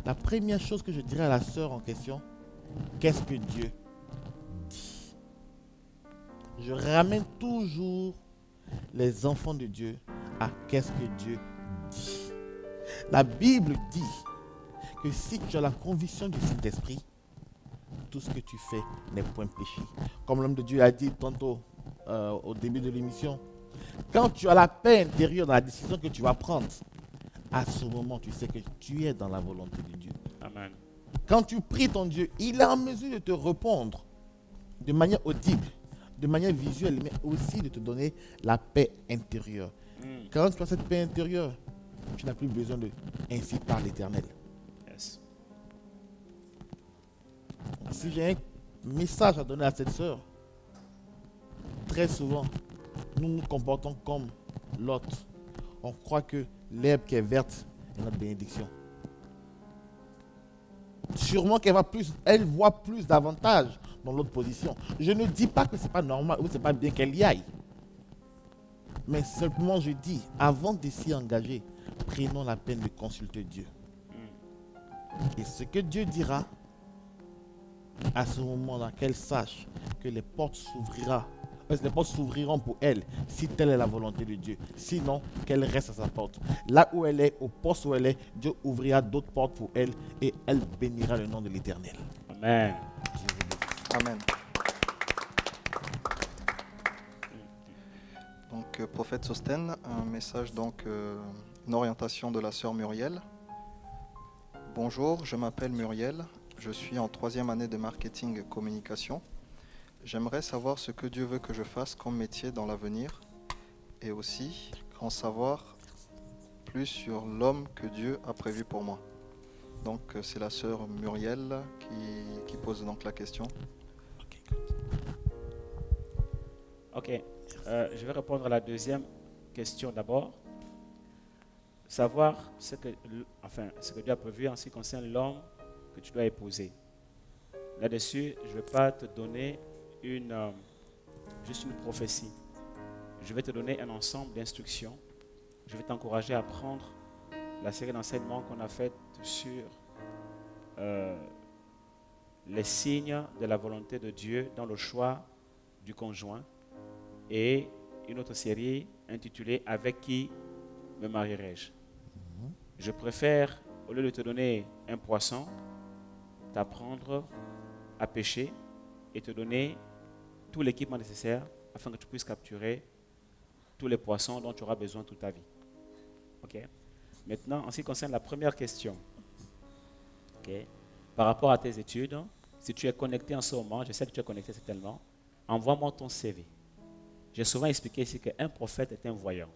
la première chose que je dirais à la sœur en question, qu'est-ce que Dieu dit? Je ramène toujours les enfants de Dieu à qu'est-ce que Dieu dit. La Bible dit que si tu as la conviction du Saint-Esprit, tout ce que tu fais n'est point péché. Comme l'homme de Dieu a dit tantôt au début de l'émission, quand tu as la paix intérieure dans la décision que tu vas prendre, à ce moment, tu sais que tu es dans la volonté de Dieu. Amen. Quand tu pries ton Dieu, il est en mesure de te répondre de manière audible, de manière visuelle, mais aussi de te donner la paix intérieure. Quand tu as cette paix intérieure, tu n'as plus besoin de ainsi par l'Éternel. Yes. Si j'ai un message à donner à cette sœur, très souvent, nous nous comportons comme Lot. On croit que l'herbe qui est verte est notre bénédiction. Sûrement elle voit plus d'avantages dans l'autre position. Je ne dis pas que ce n'est pas normal ou ce n'est pas bien qu'elle y aille. Mais simplement je dis, avant de s'y engager, prenons la peine de consulter Dieu. Et ce que Dieu dira, à ce moment-là, qu'elle sache que les portes s'ouvriront pour elle, si telle est la volonté de Dieu. Sinon, qu'elle reste à sa porte. Là où elle est, au poste où elle est, Dieu ouvrira d'autres portes pour elle et elle bénira le nom de l'Éternel. Amen. Amen. Donc, prophète Sosten, un message, une orientation de la sœur Muriel. Bonjour, je m'appelle Muriel, je suis en 3e année de marketing et communication. J'aimerais savoir ce que Dieu veut que je fasse comme métier dans l'avenir et aussi en savoir plus sur l'homme que Dieu a prévu pour moi. Donc, c'est la sœur Muriel qui pose donc la question. Ok, je vais répondre à la deuxième question d'abord. Savoir ce que Dieu a prévu en ce qui concerne l'homme que tu dois épouser. Là-dessus, je ne vais pas te donner juste une prophétie. Je vais te donner un ensemble d'instructions. Je vais t'encourager à prendre la série d'enseignements qu'on a faite sur les signes de la volonté de Dieu dans le choix du conjoint et une autre série intitulée « Avec qui me marierai-je » Je préfère, au lieu de te donner un poisson, t'apprendre à pêcher et te donner tout l'équipement nécessaire afin que tu puisses capturer tous les poissons dont tu auras besoin toute ta vie. Ok? Maintenant, en ce qui concerne la première question, ok, par rapport à tes études, si tu es connecté en ce moment, je sais que tu es connecté certainement, envoie-moi ton CV. J'ai souvent expliqué ici qu'un prophète est un voyant.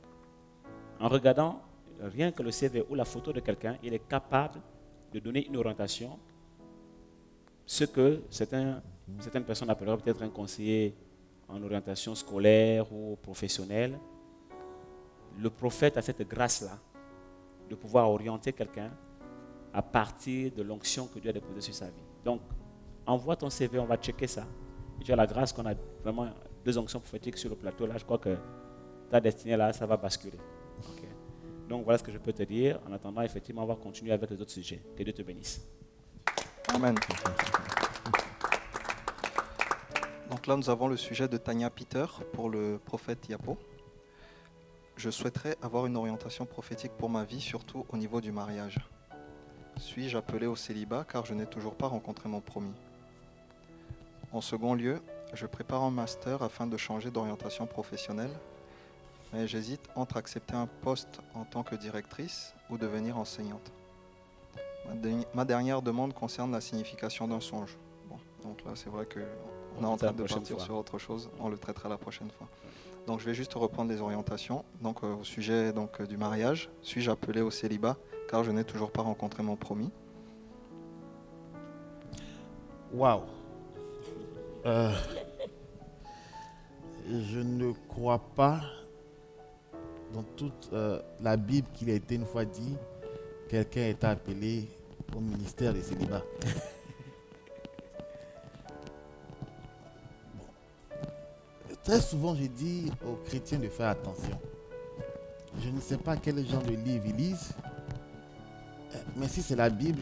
En regardant rien que le CV ou la photo de quelqu'un, il est capable de donner une orientation, ce que certaines personnes appelleraient peut-être un conseiller en orientation scolaire ou professionnelle. Le prophète a cette grâce-là de pouvoir orienter quelqu'un à partir de l'onction que Dieu a déposée sur sa vie. Donc, envoie ton CV, on va checker ça. Et tu as la grâce qu'on a vraiment 2 onctions prophétiques sur le plateau. Là, je crois que ta destinée, là, ça va basculer. Okay. Donc, voilà ce que je peux te dire. En attendant, effectivement, on va continuer avec les autres sujets. Que Dieu te bénisse. Amen. Donc là, nous avons le sujet de Tania Peter pour le prophète Yapo. Je souhaiterais avoir une orientation prophétique pour ma vie, surtout au niveau du mariage. Suis-je appelé au célibat car je n'ai toujours pas rencontré mon promis? En second lieu, je prépare un master afin de changer d'orientation professionnelle, mais j'hésite entre accepter un poste en tant que directrice ou devenir enseignante. Ma dernière demande concerne la signification d'un songe. Bon, donc là, c'est vrai qu'on est en train de partir sur autre chose. On le traitera la prochaine fois. Donc je vais juste reprendre les orientations. Donc au sujet du mariage, suis-je appelé au célibat car je n'ai toujours pas rencontré mon promis? Waouh. Je ne crois pas dans toute la Bible qu'il a été une fois dit quelqu'un est appelé au ministère des célibats. Très souvent, je dis aux chrétiens de faire attention. Je ne sais pas quel genre de livre ils lisent, mais si c'est la Bible,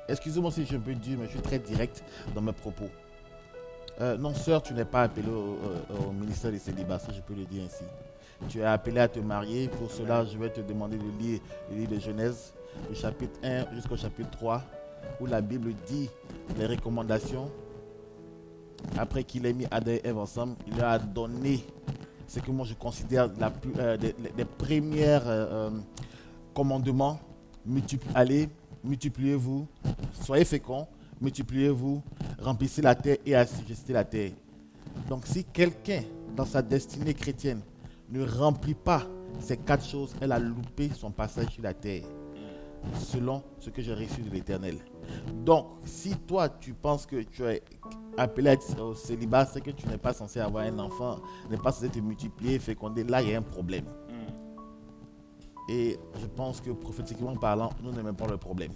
excusez-moi si je peux dire, mais je suis très direct dans mes propos. Non, sœur, tu n'es pas appelé au ministère des célibats, ça je peux le dire ainsi. Tu es appelé à te marier. Pour cela, je vais te demander de lire le livre de Genèse, du chapitre 1 jusqu'au chapitre 3, où la Bible dit les recommandations. Après qu'il ait mis Adam et Ève ensemble, il leur a donné ce que moi je considère les premiers commandements. Allez, multipliez-vous, soyez féconds, multipliez-vous, remplissez la terre et assujettissez la terre. Donc si quelqu'un dans sa destinée chrétienne ne remplit pas ces 4 choses, elle a loupé son passage sur la terre, selon ce que j'ai reçu de l'Éternel. Donc, si toi, tu penses que tu es appelé au célibat, c'est que tu n'es pas censé avoir un enfant, n'est pas censé te multiplier, féconder, là, il y a un problème. Et je pense que prophétiquement parlant, nous n'aimons pas le problème.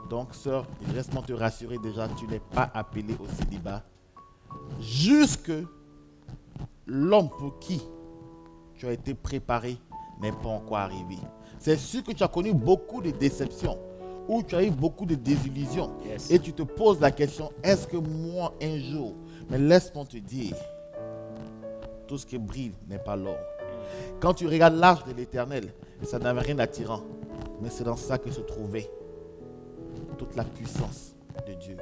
Donc, sœur, il reste à te rassurer déjà, tu n'es pas appelé au célibat. Jusque l'homme pour qui tu as été préparé n'est pas encore arrivé. C'est sûr que tu as connu beaucoup de déceptions, où tu as eu beaucoup de désillusions. Yes. Et tu te poses la question, est-ce que moi un jour, mais laisse-moi te dire, tout ce qui brille n'est pas l'or. Quand tu regardes l'arche de l'Éternel, ça n'avait rien d'attirant, mais c'est dans ça que se trouvait toute la puissance de Dieu.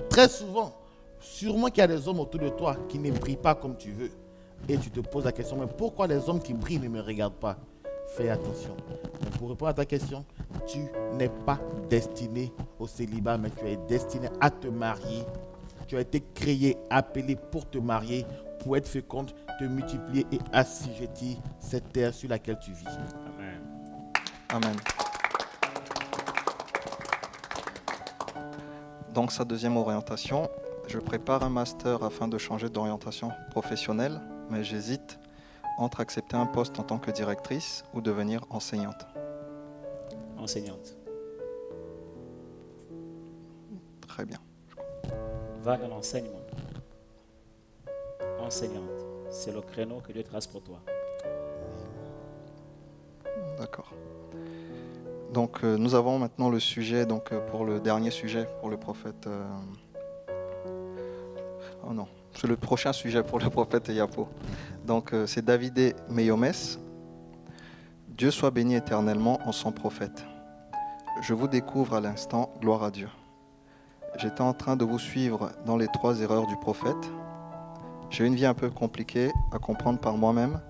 Très souvent, sûrement qu'il y a des hommes autour de toi qui ne brillent pas comme tu veux. Et tu te poses la question, mais pourquoi les hommes qui brillent ne me regardent pas? Fais attention. Mais pour répondre à ta question, tu n'es pas destiné au célibat, mais tu es destiné à te marier. Tu as été créé, appelé pour te marier, pour être féconde, te multiplier et assujettir cette terre sur laquelle tu vis. Amen. Amen. Donc sa deuxième orientation, je prépare un master afin de changer d'orientation professionnelle, mais j'hésite entre accepter un poste en tant que directrice ou devenir enseignante. Enseignante. Très bien. Va dans l'enseignement. Enseignante. C'est le créneau que Dieu trace pour toi. D'accord. Donc nous avons maintenant le sujet, pour le dernier sujet, pour le prophète... Oh non, c'est le prochain sujet pour le prophète Yapo. Donc c'est David Meyomes. Dieu soit béni éternellement en son prophète. Je vous découvre à l'instant, gloire à Dieu. J'étais en train de vous suivre dans les 3 erreurs du prophète. J'ai une vie un peu compliquée à comprendre par moi-même.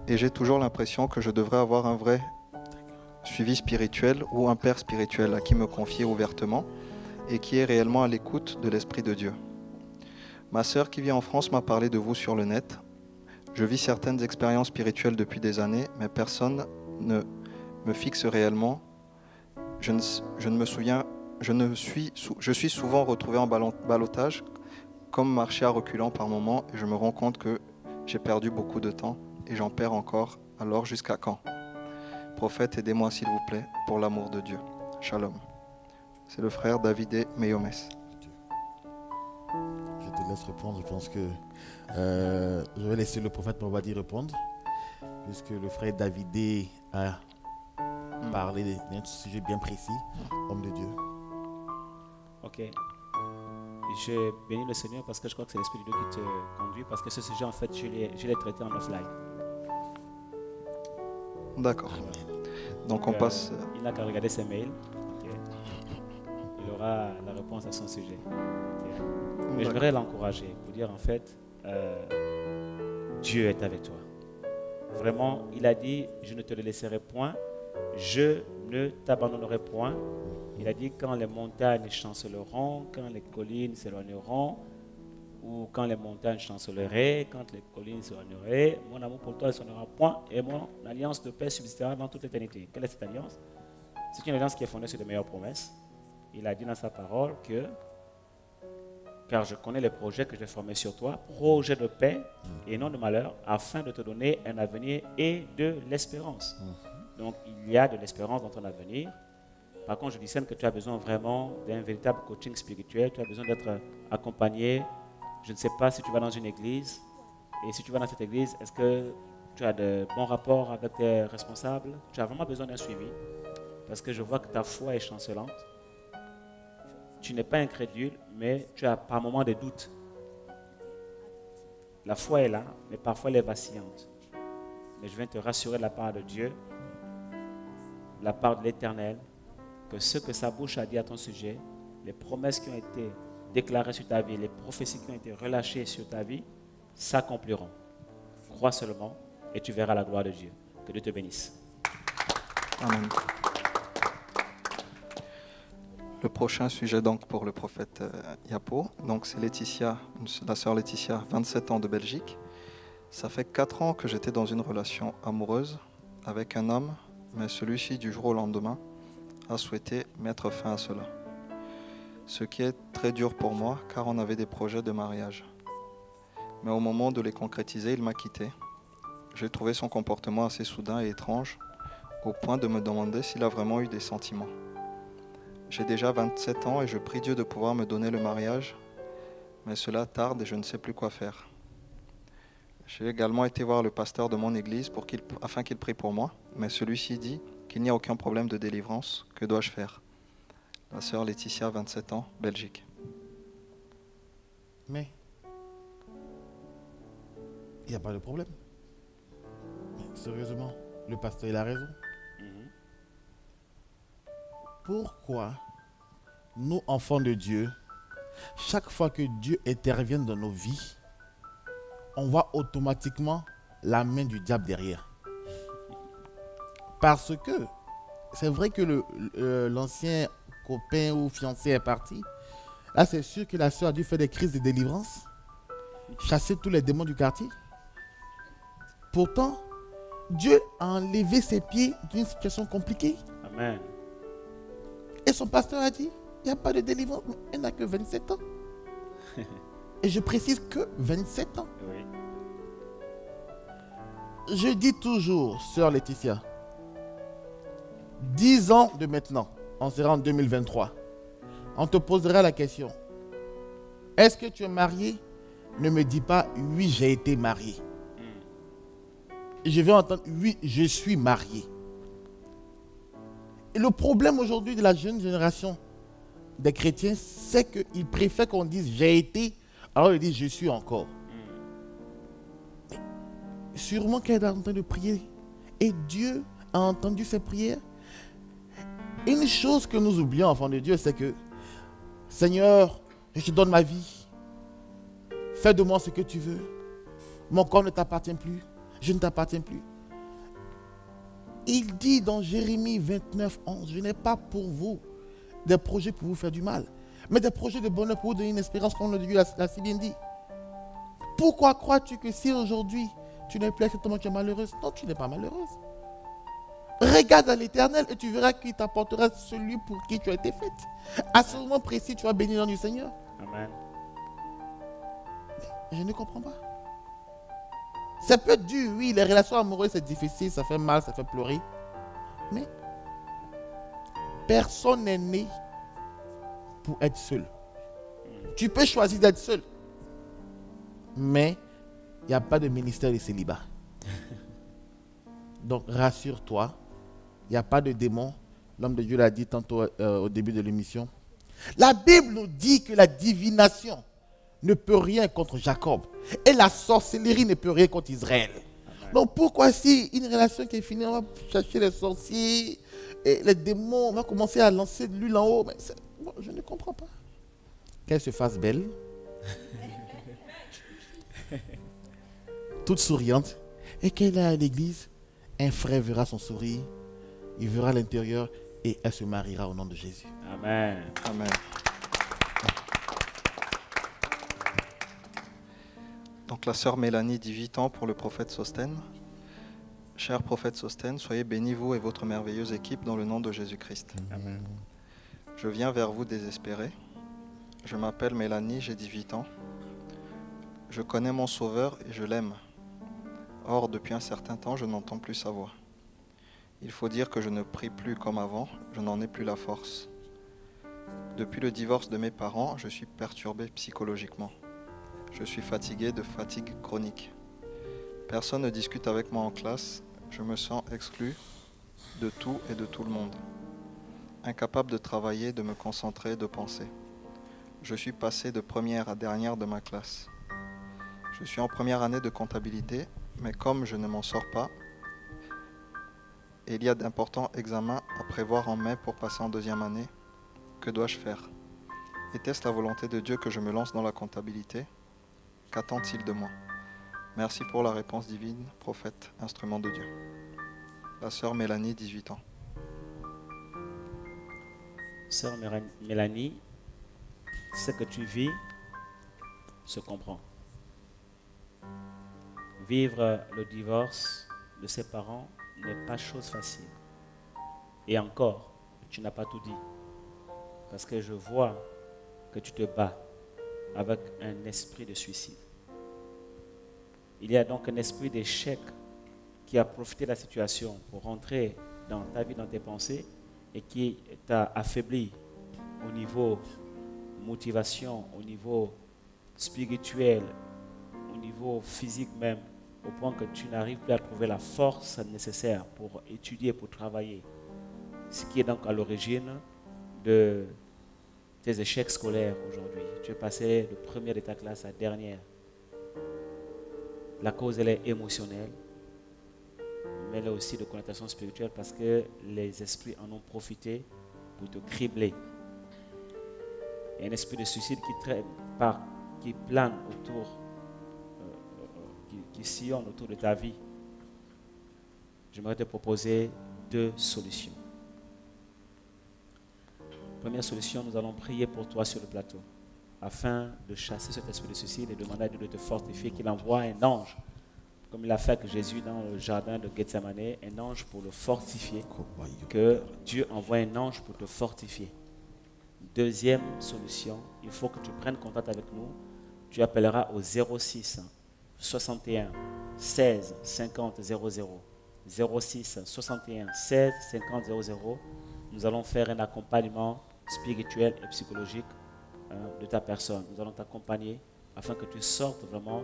Et j'ai toujours l'impression que je devrais avoir un vrai suivi spirituel ou un père spirituel à qui me confier ouvertement et qui est réellement à l'écoute de l'Esprit de Dieu. Ma sœur qui vit en France m'a parlé de vous sur le net. Je vis certaines expériences spirituelles depuis des années, mais personne ne me fixe réellement. Je suis souvent retrouvé en ballottage, comme marcher à reculons par moments, et je me rends compte que j'ai perdu beaucoup de temps et j'en perds encore. Alors jusqu'à quand? Prophète, aidez-moi s'il vous plaît, pour l'amour de Dieu. Shalom. C'est le frère David Meyomes. Je te laisse répondre. Je pense que je vais laisser le prophète Mobadi répondre, puisque le frère David a parlé d'un sujet bien précis, homme de Dieu. Ok. Je bénis le Seigneur parce que je crois que c'est l'Esprit de Dieu qui te conduit, parce que ce sujet, en fait, je l'ai traité en offline. D'accord. Donc on passe. Il n'a qu'à regarder ses mails. Okay. Il aura la réponse à son sujet. Okay. Mais je voudrais l'encourager pour dire en fait, Dieu est avec toi. Vraiment, il a dit, je ne te le laisserai point, je ne t'abandonnerai point. Il a dit, quand les montagnes chanceleront, quand les collines s'éloigneront, ou quand les montagnes chanceleraient, quand les collines s'éloigneraient, mon amour pour toi ne s'éloignera point, et mon alliance de paix subsistera dans toute l'éternité. Quelle est cette alliance? C'est une alliance qui est fondée sur de meilleures promesses. Il a dit dans sa parole que, car je connais les projets que j'ai formés sur toi, projets de paix et non de malheur, afin de te donner un avenir et de l'espérance. Donc il y a de l'espérance dans ton avenir. Par contre, je discerne que tu as besoin vraiment d'un véritable coaching spirituel. Tu as besoin d'être accompagné. Je ne sais pas si tu vas dans une église. Et si tu vas dans cette église, est-ce que tu as de bons rapports avec tes responsables? Tu as vraiment besoin d'un suivi. Parce que je vois que ta foi est chancelante. Tu n'es pas incrédule, mais tu as par moments des doutes. La foi est là, mais parfois elle est vacillante. Mais je viens te rassurer de la part de Dieu, de la part de l'Éternel, que ce que sa bouche a dit à ton sujet, les promesses qui ont été déclarées sur ta vie, les prophéties qui ont été relâchées sur ta vie, s'accompliront. Crois seulement et tu verras la gloire de Dieu. Que Dieu te bénisse. Amen. Le prochain sujet donc pour le prophète Yapo, donc c'est Laetitia, la sœur Laetitia, 27 ans de Belgique. Ça fait 4 ans que j'étais dans une relation amoureuse avec un homme, mais celui-ci du jour au lendemain a souhaité mettre fin à cela. Ce qui est très dur pour moi car on avait des projets de mariage. Mais au moment de les concrétiser, il m'a quitté. J'ai trouvé son comportement assez soudain et étrange, au point de me demander s'il a vraiment eu des sentiments. J'ai déjà 27 ans et je prie Dieu de pouvoir me donner le mariage, mais cela tarde et je ne sais plus quoi faire. J'ai également été voir le pasteur de mon église afin qu'il prie pour moi, mais celui-ci dit qu'il n'y a aucun problème de délivrance. Que dois-je faire? La sœur Laetitia, 27 ans, Belgique. Mais il n'y a pas de problème. Mais sérieusement, le pasteur il a raison. Pourquoi nous, enfants de Dieu, chaque fois que Dieu intervient dans nos vies, on voit automatiquement la main du diable derrière? Parce que c'est vrai que l'ancien copain ou fiancé est parti. Là, c'est sûr que la soeur a dû faire des crises de délivrance, chasser tous les démons du quartier. Pourtant, Dieu a enlevé ses pieds d'une situation compliquée. Amen. Et son pasteur a dit, il n'y a pas de délivrance, mais elle n'a que 27 ans. Et je précise que 27 ans. Oui. Je dis toujours, sœur Laetitia, 10 ans de maintenant, on sera en 2023, on te posera la question, est-ce que tu es marié? Ne me dis pas, oui, j'ai été marié. Et je vais entendre, oui, je suis marié. Et le problème aujourd'hui de la jeune génération des chrétiens, c'est qu'ils préfèrent qu'on dise j'ai été, alors ils disent je suis encore. Mais sûrement qu'elle est en train de prier. Et Dieu a entendu ses prières. Une chose que nous oublions, enfants de Dieu, c'est que Seigneur, je te donne ma vie. Fais de moi ce que tu veux. Mon corps ne t'appartient plus. Je ne t'appartiens plus. Il dit dans Jérémie 29, 11, je n'ai pas pour vous des projets pour vous faire du mal, mais des projets de bonheur pour vous donner une espérance, comme le Dieu l'a si bien dit. Pourquoi crois-tu que si aujourd'hui tu n'es plus exactement, tu es malheureuse? Non, tu n'es pas malheureuse. Regarde à l'Éternel et tu verras qu'il t'apportera celui pour qui tu as été faite. À ce moment précis, tu vas bénir le nom du Seigneur. Amen. Mais je ne comprends pas. Ça peut être dur, oui, les relations amoureuses c'est difficile, ça fait mal, ça fait pleurer. Mais personne n'est né pour être seul. Tu peux choisir d'être seul. Mais il n'y a pas de ministère de célibat. Donc rassure-toi, il n'y a pas de démon. L'homme de Dieu l'a dit tantôt au début de l'émission. La Bible nous dit que la divination ne peut rien contre Jacob. Et la sorcellerie ne peut rien contre Israël. Amen. Donc pourquoi si une relation qui est finie, on va chercher les sorciers, et les démons, on va commencer à lancer de l'huile en haut. Mais bon, je ne comprends pas. Qu'elle se fasse belle, toute souriante, et qu'elle est à l'église, un frère verra son sourire, il verra l'intérieur, et elle se mariera au nom de Jésus. Amen. Amen. Donc la sœur Mélanie, 18 ans, pour le prophète Sostène. Cher prophète Sostène, soyez bénis vous et votre merveilleuse équipe dans le nom de Jésus-Christ. Amen. Je viens vers vous désespéré. Je m'appelle Mélanie, j'ai 18 ans. Je connais mon Sauveur et je l'aime. Or, depuis un certain temps, je n'entends plus sa voix. Il faut dire que je ne prie plus comme avant, je n'en ai plus la force. Depuis le divorce de mes parents, je suis perturbé psychologiquement. Je suis fatigué de fatigue chronique. Personne ne discute avec moi en classe. Je me sens exclu de tout et de tout le monde. Incapable de travailler, de me concentrer, de penser. Je suis passé de première à dernière de ma classe. Je suis en première année de comptabilité, mais comme je ne m'en sors pas, et il y a d'importants examens à prévoir en mai pour passer en deuxième année, que dois-je faire? Était-ce la volonté de Dieu que je me lance dans la comptabilité? Qu'attend-il de moi? Merci pour la réponse divine, prophète, instrument de Dieu. La sœur Mélanie, 18 ans. Sœur Mélanie, ce que tu vis se comprend. Vivre le divorce de ses parents n'est pas chose facile. Et encore, tu n'as pas tout dit. Parce que je vois que tu te bats avec un esprit de suicide. Il y a donc un esprit d'échec qui a profité de la situation pour rentrer dans ta vie, dans tes pensées, et qui t'a affaibli au niveau motivation, au niveau spirituel, au niveau physique même, au point que tu n'arrives plus à trouver la force nécessaire pour étudier, pour travailler. Ce qui est donc à l'origine de tes échecs scolaires aujourd'hui. Tu es passé de première de ta classe à dernière. La cause, elle est émotionnelle, mais elle est aussi de connotation spirituelle parce que les esprits en ont profité pour te cribler. Il y a un esprit de suicide qui traîne, qui plane autour, qui sillonne autour de ta vie. J'aimerais te proposer 2 solutions. Première solution, nous allons prier pour toi sur le plateau afin de chasser cet esprit de suicide et demander à Dieu de te fortifier, qu'il envoie un ange, comme il a fait avec Jésus dans le jardin de Gethsemane, un ange pour le fortifier, que Dieu envoie un ange pour te fortifier. Deuxième solution, il faut que tu prennes contact avec nous. Tu appelleras au 06 61 16 50 00. 06 61 16 50 00. Nous allons faire un accompagnement spirituel et psychologique de ta personne. Nous allons t'accompagner afin que tu sortes vraiment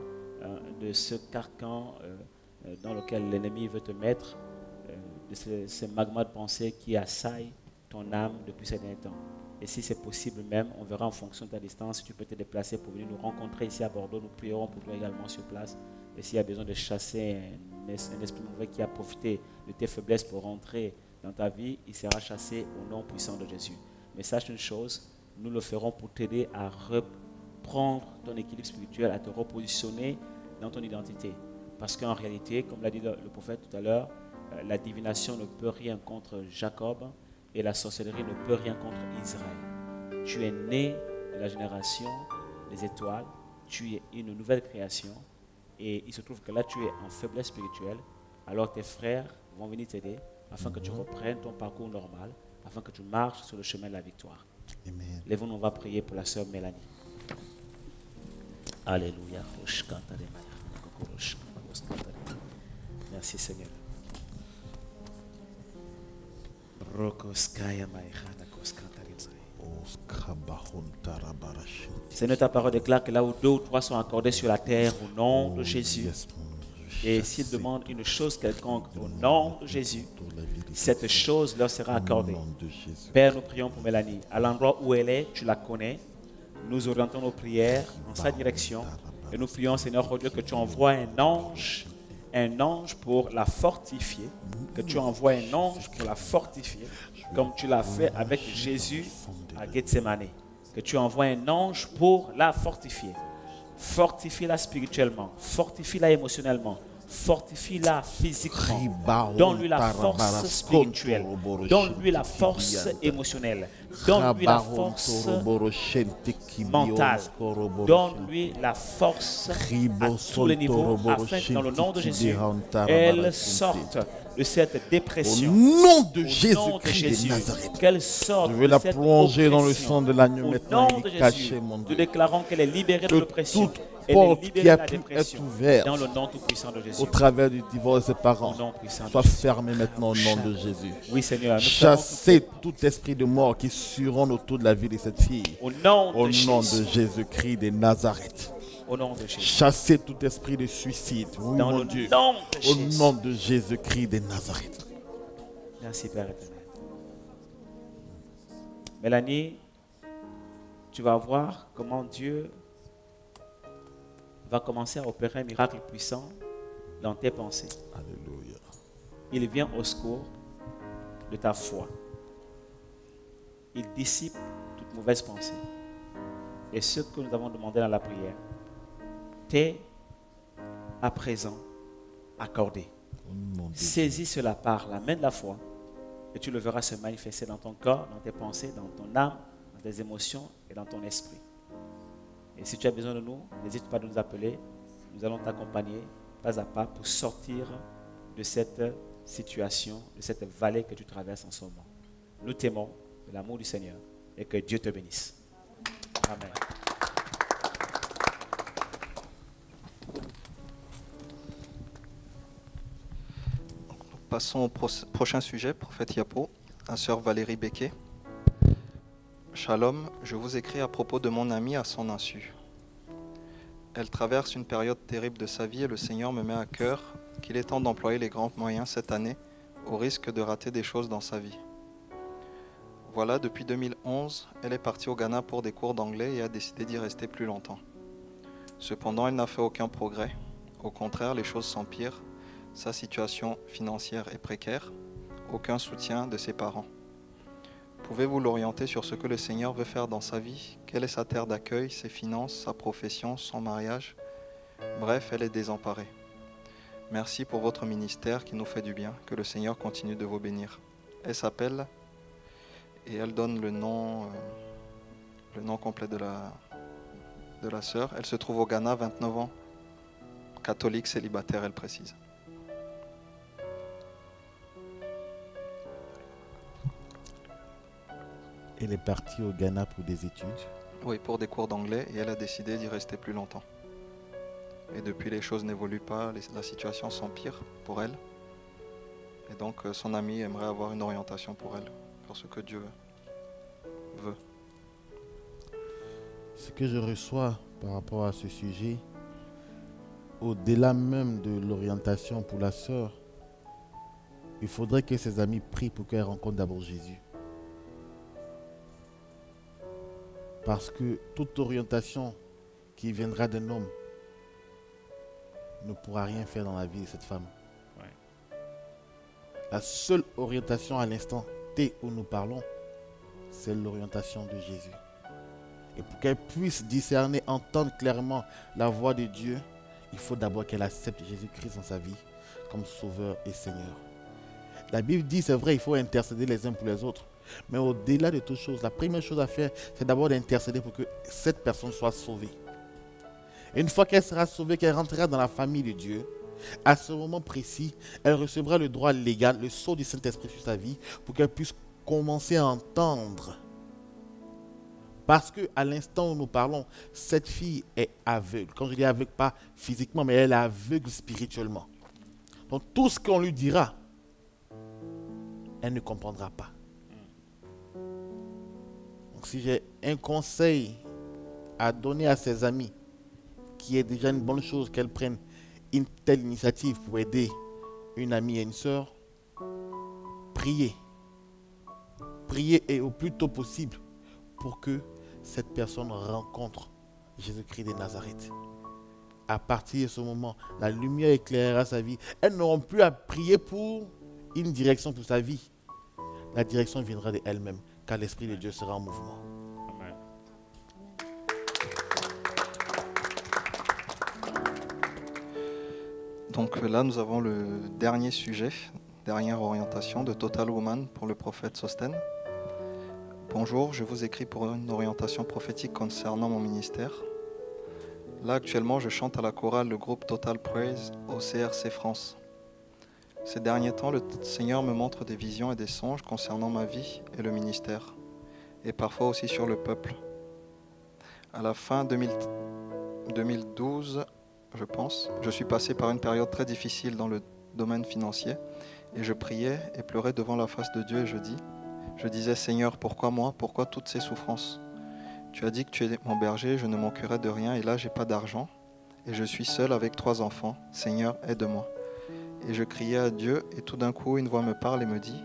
de ce carcan dans lequel l'ennemi veut te mettre, de ce magma de pensée qui assaille ton âme depuis ces derniers temps. Et si c'est possible même, on verra en fonction de ta distance si tu peux te déplacer pour venir nous rencontrer ici à Bordeaux. Nous prierons pour toi également sur place. Et s'il y a besoin de chasser un esprit mauvais qui a profité de tes faiblesses pour rentrer dans ta vie, il sera chassé au nom puissant de Jésus. Mais sache une chose, nous le ferons pour t'aider à reprendre ton équilibre spirituel, à te repositionner dans ton identité. Parce qu'en réalité, comme l'a dit le prophète tout à l'heure, la divination ne peut rien contre Jacob et la sorcellerie ne peut rien contre Israël. Tu es né de la génération des étoiles, tu es une nouvelle création et il se trouve que là tu es en faiblesse spirituelle, alors tes frères vont venir t'aider afin que tu reprennes ton parcours normal, afin que tu marches sur le chemin de la victoire. Amen. Lève-nous, on va prier pour la sœur Mélanie. Alléluia. Merci Seigneur. Seigneur, ta parole déclare que là où deux ou trois sont accordés sur la terre au nom de Jésus, et s'ils demandent une chose quelconque au nom de Jésus, cette chose leur sera accordée. Père, nous prions pour Mélanie. À l'endroit où elle est, tu la connais. Nous orientons nos prières en sa direction. Et nous prions, Seigneur, oh Dieu, que tu envoies un ange pour la fortifier. Que tu envoies un ange pour la fortifier, comme tu l'as fait avec Jésus à Gethsemane. Que tu envoies un ange pour la fortifier. Fortifie-la spirituellement, fortifie-la émotionnellement, fortifie-la physiquement. Donne-lui la force spirituelle, donne-lui la force émotionnelle, donne-lui la force mentale, donne-lui la force à tous les niveaux, afin que dans le nom de Jésus, elle sorte de cette dépression. Au nom de Au nom de Jésus-Christ de Nazareth. Qu'elle sorte Je vais la de cette plonger dans le oppression. sang de l'agneau Au maintenant nom et de l'y cacher, Jésus, mon nous Dieu. déclarons qu'elle est libérée de Que l'oppression. toute Elle est porte libérée qui a de la pu dépression. être ouverte Dans le nom tout-puissant de Jésus. au travers du divorce de ses parents Au nom puissant de soit Jésus. fermée maintenant au nom de Jésus. Oui, Seigneur. Nous Chassez tout esprit de mort qui surronde autour de la vie de cette fille. au nom Au de nom Jésus. de Jésus-Christ de Nazareth. Au nom de Jésus. Chassez tout esprit de suicide. Oui, Dans mon le Dieu. nom de Au Jésus. nom de Jésus-Christ de Nazareth. Merci, Père éternel. Mélanie, tu vas voir comment Dieu va commencer à opérer un miracle puissant dans tes pensées. Alléluia. Il vient au secours de ta foi. Il dissipe toute mauvaise pensée. Et ce que nous avons demandé dans la prière, t'est à présent accordé. Au nom de Saisis cela par la main de la foi et tu le verras se manifester dans ton corps, dans tes pensées, dans ton âme, dans tes émotions et dans ton esprit. Et si tu as besoin de nous, n'hésite pas à nous appeler. Nous allons t'accompagner pas à pas pour sortir de cette situation, de cette vallée que tu traverses en ce moment. Nous t'aimons de l'amour du Seigneur et que Dieu te bénisse. Amen. Passons au prochain sujet, prophète Yapo, à sœur Valérie Becquet. Shalom, je vous écris à propos de mon amie à son insu. Elle traverse une période terrible de sa vie et le Seigneur me met à cœur qu'il est temps d'employer les grands moyens cette année au risque de rater des choses dans sa vie. Voilà, depuis 2011, elle est partie au Ghana pour des cours d'anglais et a décidé d'y rester plus longtemps. Cependant, elle n'a fait aucun progrès. Au contraire, les choses s'empirent. Sa situation financière est précaire. Aucun soutien de ses parents. Pouvez-vous l'orienter sur ce que le Seigneur veut faire dans sa vie? Quelle est sa terre d'accueil, ses finances, sa profession, son mariage? Bref, elle est désemparée. Merci pour votre ministère qui nous fait du bien. Que le Seigneur continue de vous bénir. Elle s'appelle, et elle donne le nom complet de la sœur. Elle se trouve au Ghana, 29 ans, catholique, célibataire, elle précise. Elle est partie au Ghana pour des études. Oui, pour des cours d'anglais, et elle a décidé d'y rester plus longtemps. Et depuis, les choses n'évoluent pas, la situation s'empire pour elle. Et donc, son ami aimerait avoir une orientation pour elle, pour ce que Dieu veut. Ce que je reçois par rapport à ce sujet, au-delà même de l'orientation pour la sœur, il faudrait que ses amis prient pour qu'elle rencontre d'abord Jésus. Parce que toute orientation qui viendra d'un homme ne pourra rien faire dans la vie de cette femme. Ouais. La seule orientation à l'instant T où nous parlons, c'est l'orientation de Jésus. Et pour qu'elle puisse discerner, entendre clairement la voix de Dieu, il faut d'abord qu'elle accepte Jésus-Christ dans sa vie comme Sauveur et Seigneur. La Bible dit, c'est vrai, il faut intercéder les uns pour les autres. Mais au-delà de toutes choses, la première chose à faire, c'est d'abord d'intercéder pour que cette personne soit sauvée. Et une fois qu'elle sera sauvée, qu'elle rentrera dans la famille de Dieu, à ce moment précis, elle recevra le droit légal, le sceau du Saint-Esprit sur sa vie, pour qu'elle puisse commencer à entendre. Parce qu'à l'instant où nous parlons, cette fille est aveugle. Quand je dis aveugle, pas physiquement, mais elle est aveugle spirituellement. Donc tout ce qu'on lui dira, elle ne comprendra pas. Donc si j'ai un conseil à donner à ses amis, qui est déjà une bonne chose qu'elle prenne une telle initiative pour aider une amie et une sœur, priez. Priez et au plus tôt possible pour que cette personne rencontre Jésus-Christ de Nazareth. À partir de ce moment, la lumière éclairera sa vie. Elles n'auront plus à prier pour une direction pour sa vie. La direction viendra d'elle-même, car l'Esprit de Dieu sera en mouvement. Amen. Donc là, nous avons le dernier sujet, dernière orientation de Total Woman pour le prophète Sostène. Bonjour, je vous écris pour une orientation prophétique concernant mon ministère. Là, actuellement, je chante à la chorale le groupe Total Praise au CRC France. Ces derniers temps, le Seigneur me montre des visions et des songes concernant ma vie et le ministère, et parfois aussi sur le peuple. À la fin 2012, je pense, je suis passé par une période très difficile dans le domaine financier, et je priais et pleurais devant la face de Dieu et je disais, Seigneur, pourquoi moi? Pourquoi toutes ces souffrances? Tu as dit que tu es mon berger, je ne manquerai de rien, et là, j'ai pas d'argent, et je suis seul avec 3 enfants. Seigneur, aide-moi. Et je criais à Dieu, et tout d'un coup, une voix me parle et me dit,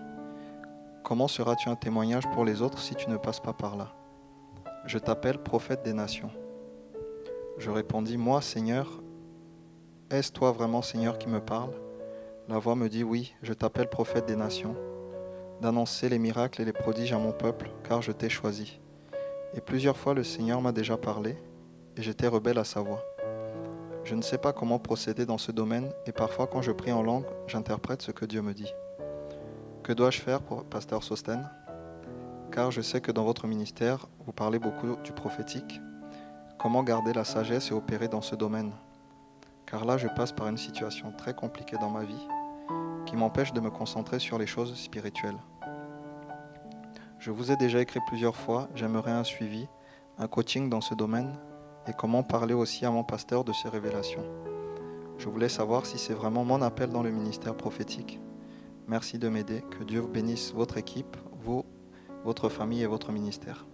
comment seras-tu un témoignage pour les autres si tu ne passes pas par là? Je t'appelle prophète des nations. Je répondis, moi, Seigneur, est-ce toi vraiment, Seigneur, qui me parle? La voix me dit, oui, je t'appelle prophète des nations, d'annoncer les miracles et les prodiges à mon peuple, car je t'ai choisi. Et plusieurs fois, le Seigneur m'a déjà parlé, et j'étais rebelle à sa voix. Je ne sais pas comment procéder dans ce domaine, et parfois, quand je prie en langue, j'interprète ce que Dieu me dit. Que dois-je faire, pasteur Sostène? Car je sais que dans votre ministère, vous parlez beaucoup du prophétique. Comment garder la sagesse et opérer dans ce domaine? Car là, je passe par une situation très compliquée dans ma vie, qui m'empêche de me concentrer sur les choses spirituelles. Je vous ai déjà écrit plusieurs fois, j'aimerais un suivi, un coaching dans ce domaine, et comment parler aussi à mon pasteur de ces révélations. Je voulais savoir si c'est vraiment mon appel dans le ministère prophétique. Merci de m'aider, que Dieu bénisse votre équipe, vous, votre famille et votre ministère.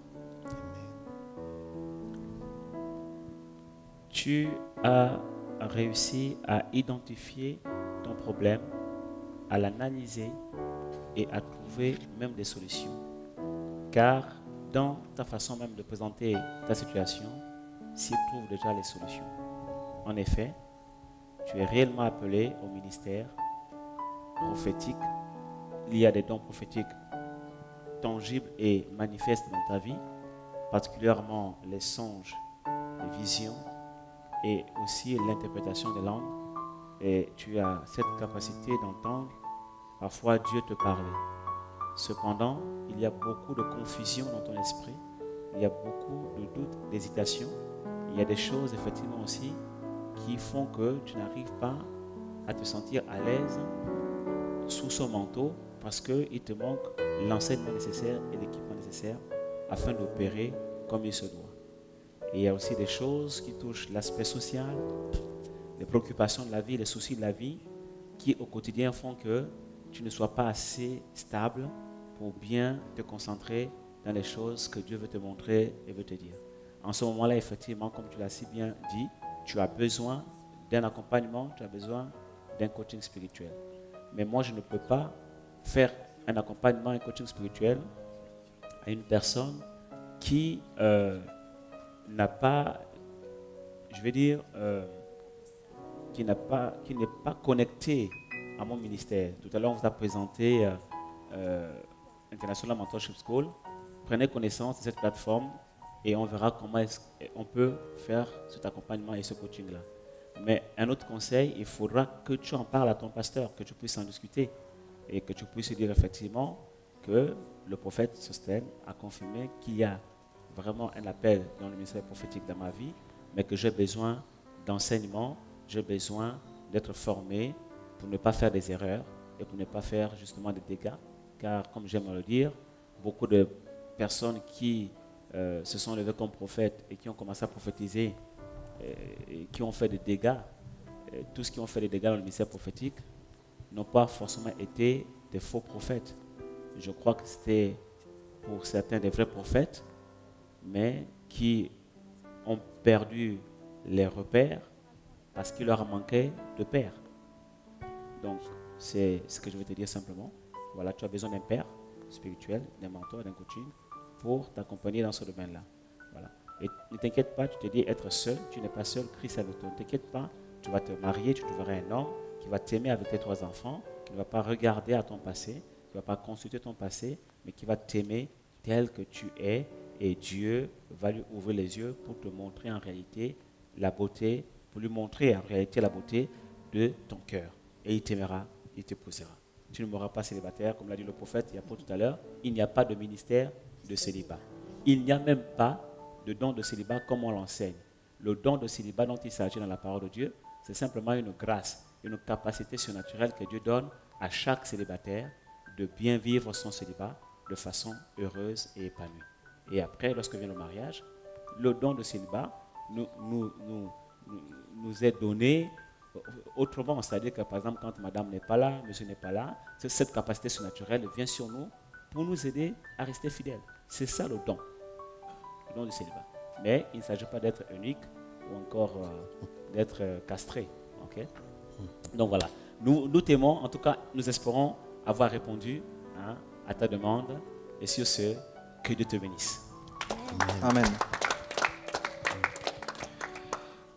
Tu as réussi à identifier ton problème, à l'analyser et à trouver même des solutions. Car dans ta façon même de présenter ta situation, s'y trouve déjà les solutions. En effet, tu es réellement appelé au ministère prophétique. Il y a des dons prophétiques tangibles et manifestes dans ta vie, particulièrement les songes, les visions et aussi l'interprétation des langues. Et tu as cette capacité d'entendre parfois Dieu te parler. Cependant, il y a beaucoup de confusion dans ton esprit, il y a beaucoup de doutes, d'hésitation. Il y a des choses effectivement aussi qui font que tu n'arrives pas à te sentir à l'aise sous son manteau parce qu'il te manque l'enseignement nécessaire et l'équipement nécessaire afin d'opérer comme il se doit. Et il y a aussi des choses qui touchent l'aspect social, les préoccupations de la vie, les soucis de la vie qui au quotidien font que tu ne sois pas assez stable pour bien te concentrer dans les choses que Dieu veut te montrer et veut te dire. En ce moment-là, effectivement, comme tu l'as si bien dit, tu as besoin d'un accompagnement, tu as besoin d'un coaching spirituel. Mais moi, je ne peux pas faire un accompagnement, un coaching spirituel à une personne qui n'a pas, je vais dire, qui n'est pas connectée à mon ministère. Tout à l'heure, on vous a présenté International Mentorship School. Prenez connaissance de cette plateforme et on verra comment on peut faire cet accompagnement et ce coaching-là. Mais un autre conseil, il faudra que tu en parles à ton pasteur, que tu puisses en discuter. et que tu puisses dire effectivement que le prophète Sostène a confirmé qu'il y a vraiment un appel dans le ministère prophétique dans ma vie, mais que j'ai besoin d'enseignement, j'ai besoin d'être formé pour ne pas faire des erreurs et pour ne pas faire justement des dégâts. Car comme j'aime à le dire, beaucoup de personnes qui se sont levées comme prophètes et qui ont commencé à prophétiser et qui ont fait des dégâts, tous ceux qui ont fait des dégâts dans le ministère prophétique n'ont pas forcément été des faux prophètes. Je crois que c'était pour certains des vrais prophètes, mais qui ont perdu les repères parce qu'il leur a manqué de père. Donc, c'est ce que je vais te dire simplement. Voilà, tu as besoin d'un père spirituel, d'un mentor, d'un coaching pour t'accompagner dans ce domaine-là. Voilà. Et ne t'inquiète pas, tu te dis être seul, tu n'es pas seul, Christ est avec toi. Ne t'inquiète pas, tu vas te marier, tu trouveras un homme qui va t'aimer avec tes 3 enfants, qui ne va pas regarder à ton passé, qui ne va pas consulter ton passé, mais qui va t'aimer tel que tu es. Et Dieu va lui ouvrir les yeux pour te montrer en réalité la beauté, pour lui montrer en réalité la beauté de ton cœur. Et il t'aimera, il t'épousera. Tu ne mourras pas célibataire, comme l'a dit le prophète Yapo tout à l'heure. Il n'y a pas de ministère de célibat. Il n'y a même pas de don de célibat comme on l'enseigne. Le don de célibat dont il s'agit dans la parole de Dieu, c'est simplement une grâce, une capacité surnaturelle que Dieu donne à chaque célibataire de bien vivre son célibat de façon heureuse et épanouie. Et après, lorsque vient le mariage, le don de célibat nous est donné autrement. C'est-à-dire que, par exemple, quand madame n'est pas là, monsieur n'est pas là, cette capacité surnaturelle vient sur nous pour nous aider à rester fidèles. C'est ça le don du célibat. Mais il ne s'agit pas d'être unique ou encore d'être castré. Okay? Donc voilà. Nous t'aimons, en tout cas, nous espérons avoir répondu à ta demande. Et sur ce, que Dieu te bénisse. Amen.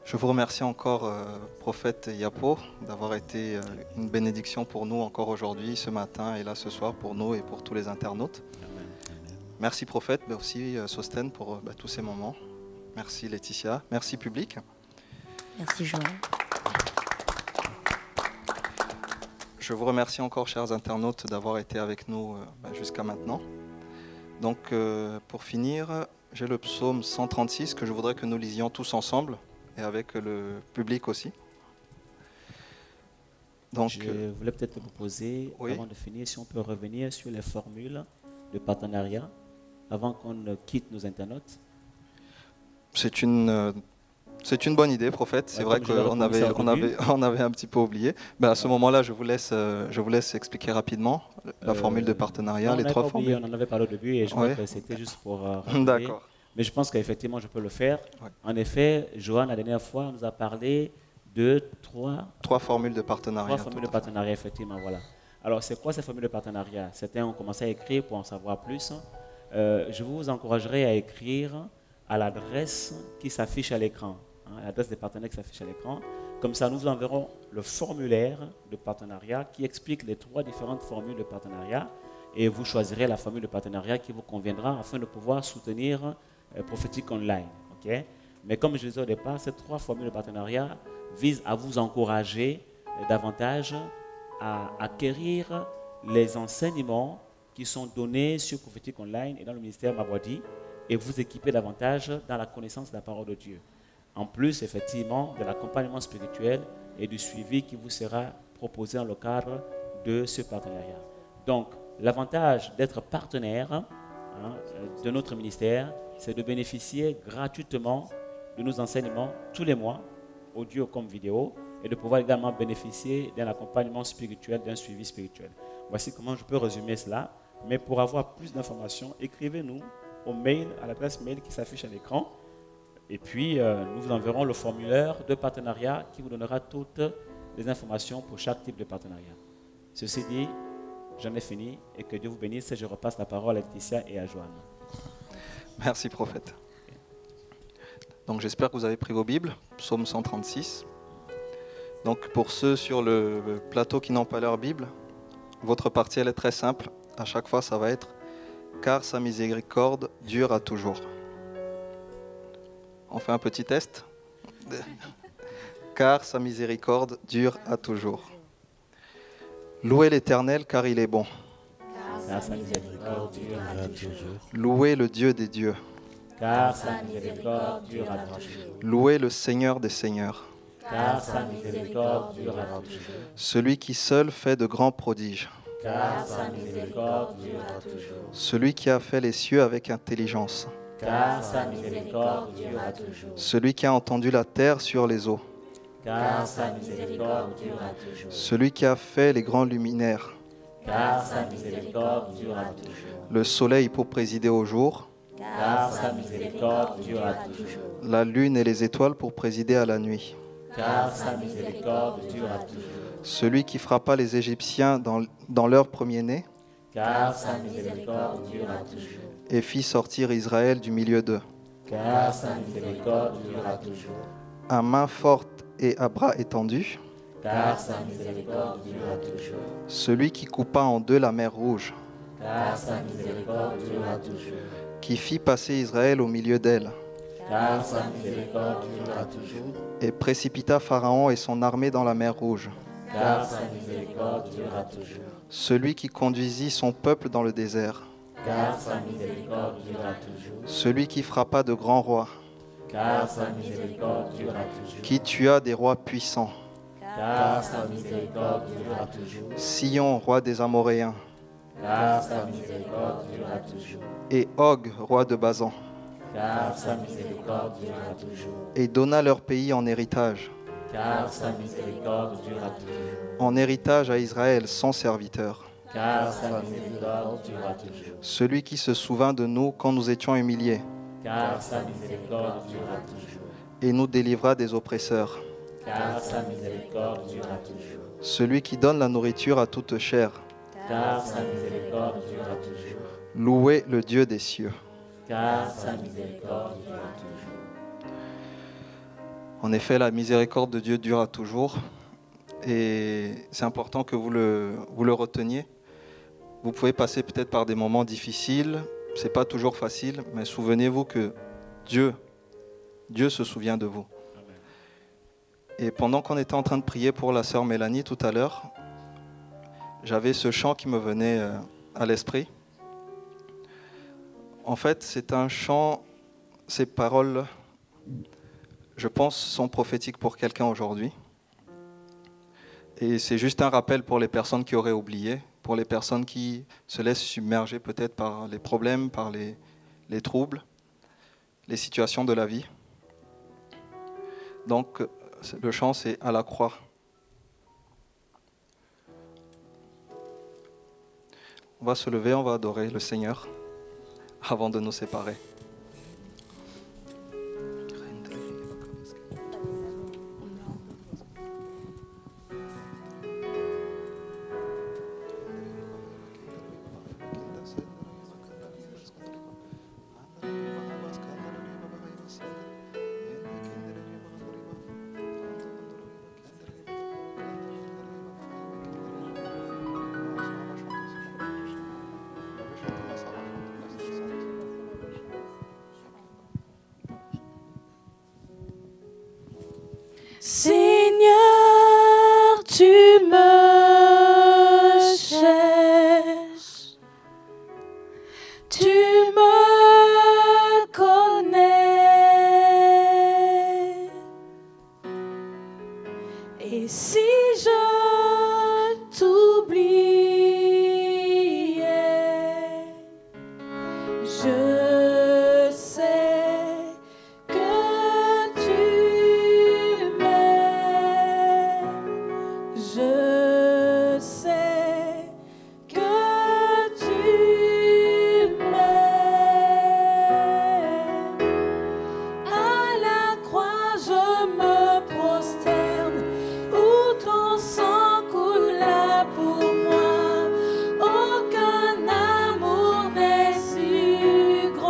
Je vous remercie encore, prophète Yapo, d'avoir été une bénédiction pour nous encore aujourd'hui, ce matin et là ce soir pour nous et pour tous les internautes. Amen. Merci prophète, mais aussi Sostène pour tous ces moments. Merci Laetitia. Merci public. Merci Joël. Je vous remercie encore, chers internautes, d'avoir été avec nous jusqu'à maintenant. Donc, pour finir, j'ai le psaume 136 que je voudrais que nous lisions tous ensemble et avec le public aussi. Donc, je voulais peut-être te proposer, oui. Avant de finir, si on peut revenir sur les formules de partenariat avant qu'on ne quitte nos internautes. C'est une bonne idée, prophète. C'est vrai qu'on avait un petit peu oublié. Ben, à ce moment-là, je vous laisse expliquer rapidement la formule de partenariat, les 3 formules. On en avait parlé au début et je crois que c'était juste pour D'accord. Mais je pense qu'effectivement, je peux le faire. Ouais. En effet, Johan, la dernière fois, nous a parlé de 3 formules de partenariat. 3 formules de partenariat, effectivement. Voilà. Alors, c'est quoi ces formules de partenariat? Certains ont commencé à écrire pour en savoir plus. Je vous encouragerai à écrire à l'adresse qui s'affiche à l'écran. L'adresse des partenaires qui s'affiche à l'écran. Comme ça, nous vous enverrons le formulaire de partenariat qui explique les 3 différentes formules de partenariat et vous choisirez la formule de partenariat qui vous conviendra afin de pouvoir soutenir Prophétique Online. Okay? Mais comme je disais au départ, ces 3 formules de partenariat visent à vous encourager davantage à acquérir les enseignements qui sont donnés sur Prophétique Online et dans le ministère Mabwadi et vous équiper davantage dans la connaissance de la parole de Dieu. En plus, effectivement, de l'accompagnement spirituel et du suivi qui vous sera proposé dans le cadre de ce partenariat. Donc, l'avantage d'être partenaire de notre ministère, c'est de bénéficier gratuitement de nos enseignements tous les mois, audio comme vidéo, et de pouvoir également bénéficier d'un accompagnement spirituel, d'un suivi spirituel. Voici comment je peux résumer cela. Mais pour avoir plus d'informations, écrivez-nous au mail, à l'adresse mail qui s'affiche à l'écran. Et puis, nous vous enverrons le formulaire de partenariat qui vous donnera toutes les informations pour chaque type de partenariat. Ceci dit, j'en ai fini et que Dieu vous bénisse. Je repasse la parole à Laetitia et à Joanne. Merci, prophète. Donc, j'espère que vous avez pris vos Bibles, psaume 136. Donc, pour ceux sur le plateau qui n'ont pas leur Bible, votre partie, elle est très simple. À chaque fois, ça va être « Car sa miséricorde dure à toujours ». On fait un petit test. Car sa miséricorde dure à toujours. Louez l'Éternel car il est bon. car sa miséricorde durera toujours. Louez le Dieu des dieux. Car sa miséricorde durera toujours. Louez le Seigneur des seigneurs. Car sa miséricorde durera toujours. Celui qui seul fait de grands prodiges. Car sa miséricorde durera toujours. Celui qui a fait les cieux avec intelligence. Car sa miséricorde durera toujours. Celui qui a entendu la terre sur les eaux. Car sa miséricorde durera toujours. Celui qui a fait les grands luminaires. Car sa miséricorde durera toujours. Le soleil pour présider au jour. Car sa miséricorde durera toujours. La lune et les étoiles pour présider à la nuit. Car sa miséricorde durera toujours. Celui qui frappa les Égyptiens dans leur premier-né Car sa miséricorde durera toujours. et fit sortir Israël du milieu d'eux. Car sa miséricorde durera toujours. À main forte et à bras étendus. Car sa miséricorde durera toujours. Celui qui coupa en deux la mer Rouge. Car sa miséricorde durera toujours. Qui fit passer Israël au milieu d'elle. Car sa miséricorde durera toujours. Et précipita Pharaon et son armée dans la mer Rouge. Car sa miséricorde durera toujours. Celui qui conduisit son peuple dans le désert. Car sa miséricorde durera toujours. Celui qui frappa de grands rois. Car sa miséricorde durera toujours. Qui tua des rois puissants. Car sa miséricorde durera toujours. Sion, roi des Amoréens. Car sa miséricorde durera toujours. Et Og, roi de Basan. Car sa miséricorde durera toujours. Et donna leur pays en héritage. Car sa miséricorde durera toujours. En héritage à Israël, son serviteur. Car sa miséricorde durera toujours. Celui qui se souvint de nous quand nous étions humiliés. Car sa miséricorde durera toujours. Et nous délivra des oppresseurs. Car sa miséricorde durera toujours. Celui qui donne la nourriture à toute chair. Car sa miséricorde durera toujours. Louez le Dieu des cieux. Car sa miséricorde durera toujours. En effet, la miséricorde de Dieu durera toujours. Et c'est important que vous le reteniez. Vous pouvez passer peut-être par des moments difficiles. Ce n'est pas toujours facile, mais souvenez-vous que Dieu se souvient de vous. Et pendant qu'on était en train de prier pour la sœur Mélanie tout à l'heure, j'avais ce chant qui me venait à l'esprit. En fait, c'est un chant, ces paroles, je pense, sont prophétiques pour quelqu'un aujourd'hui. Et c'est juste un rappel pour les personnes qui auraient oublié, pour les personnes qui se laissent submerger peut-être par les problèmes, par les troubles, les situations de la vie. Donc, le chant, c'est « À la croix ». On va se lever, on va adorer le Seigneur avant de nous séparer. Seigneur, tu me cherches, tu me connais, et si je t'oubliais, je sais que tu je sais que tu m'aimes. À la croix je me prosterne, où ton sang coule là pour moi. Aucun amour n'est si grand.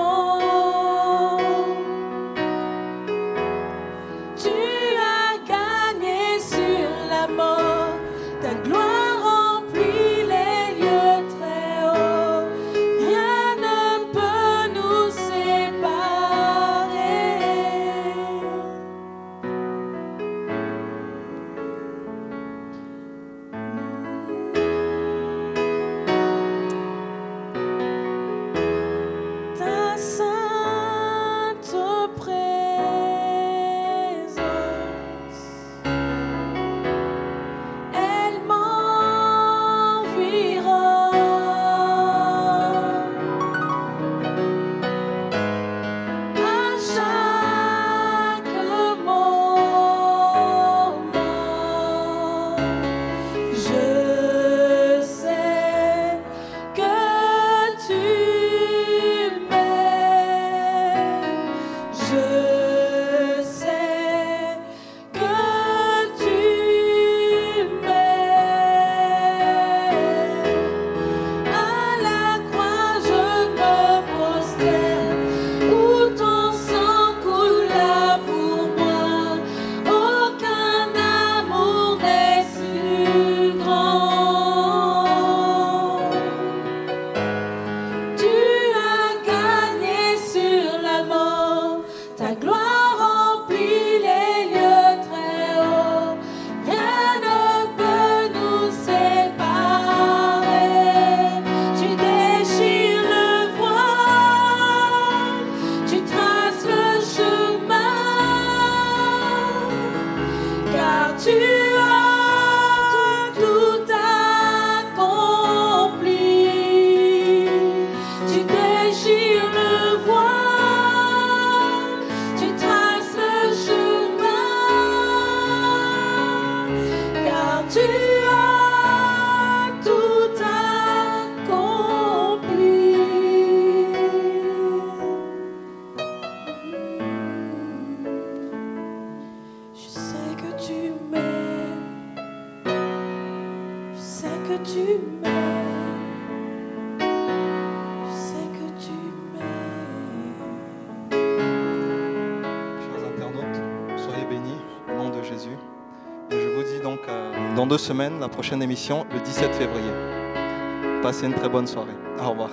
dans 2 semaines, la prochaine émission, le 17 février. Passez une très bonne soirée. Au revoir.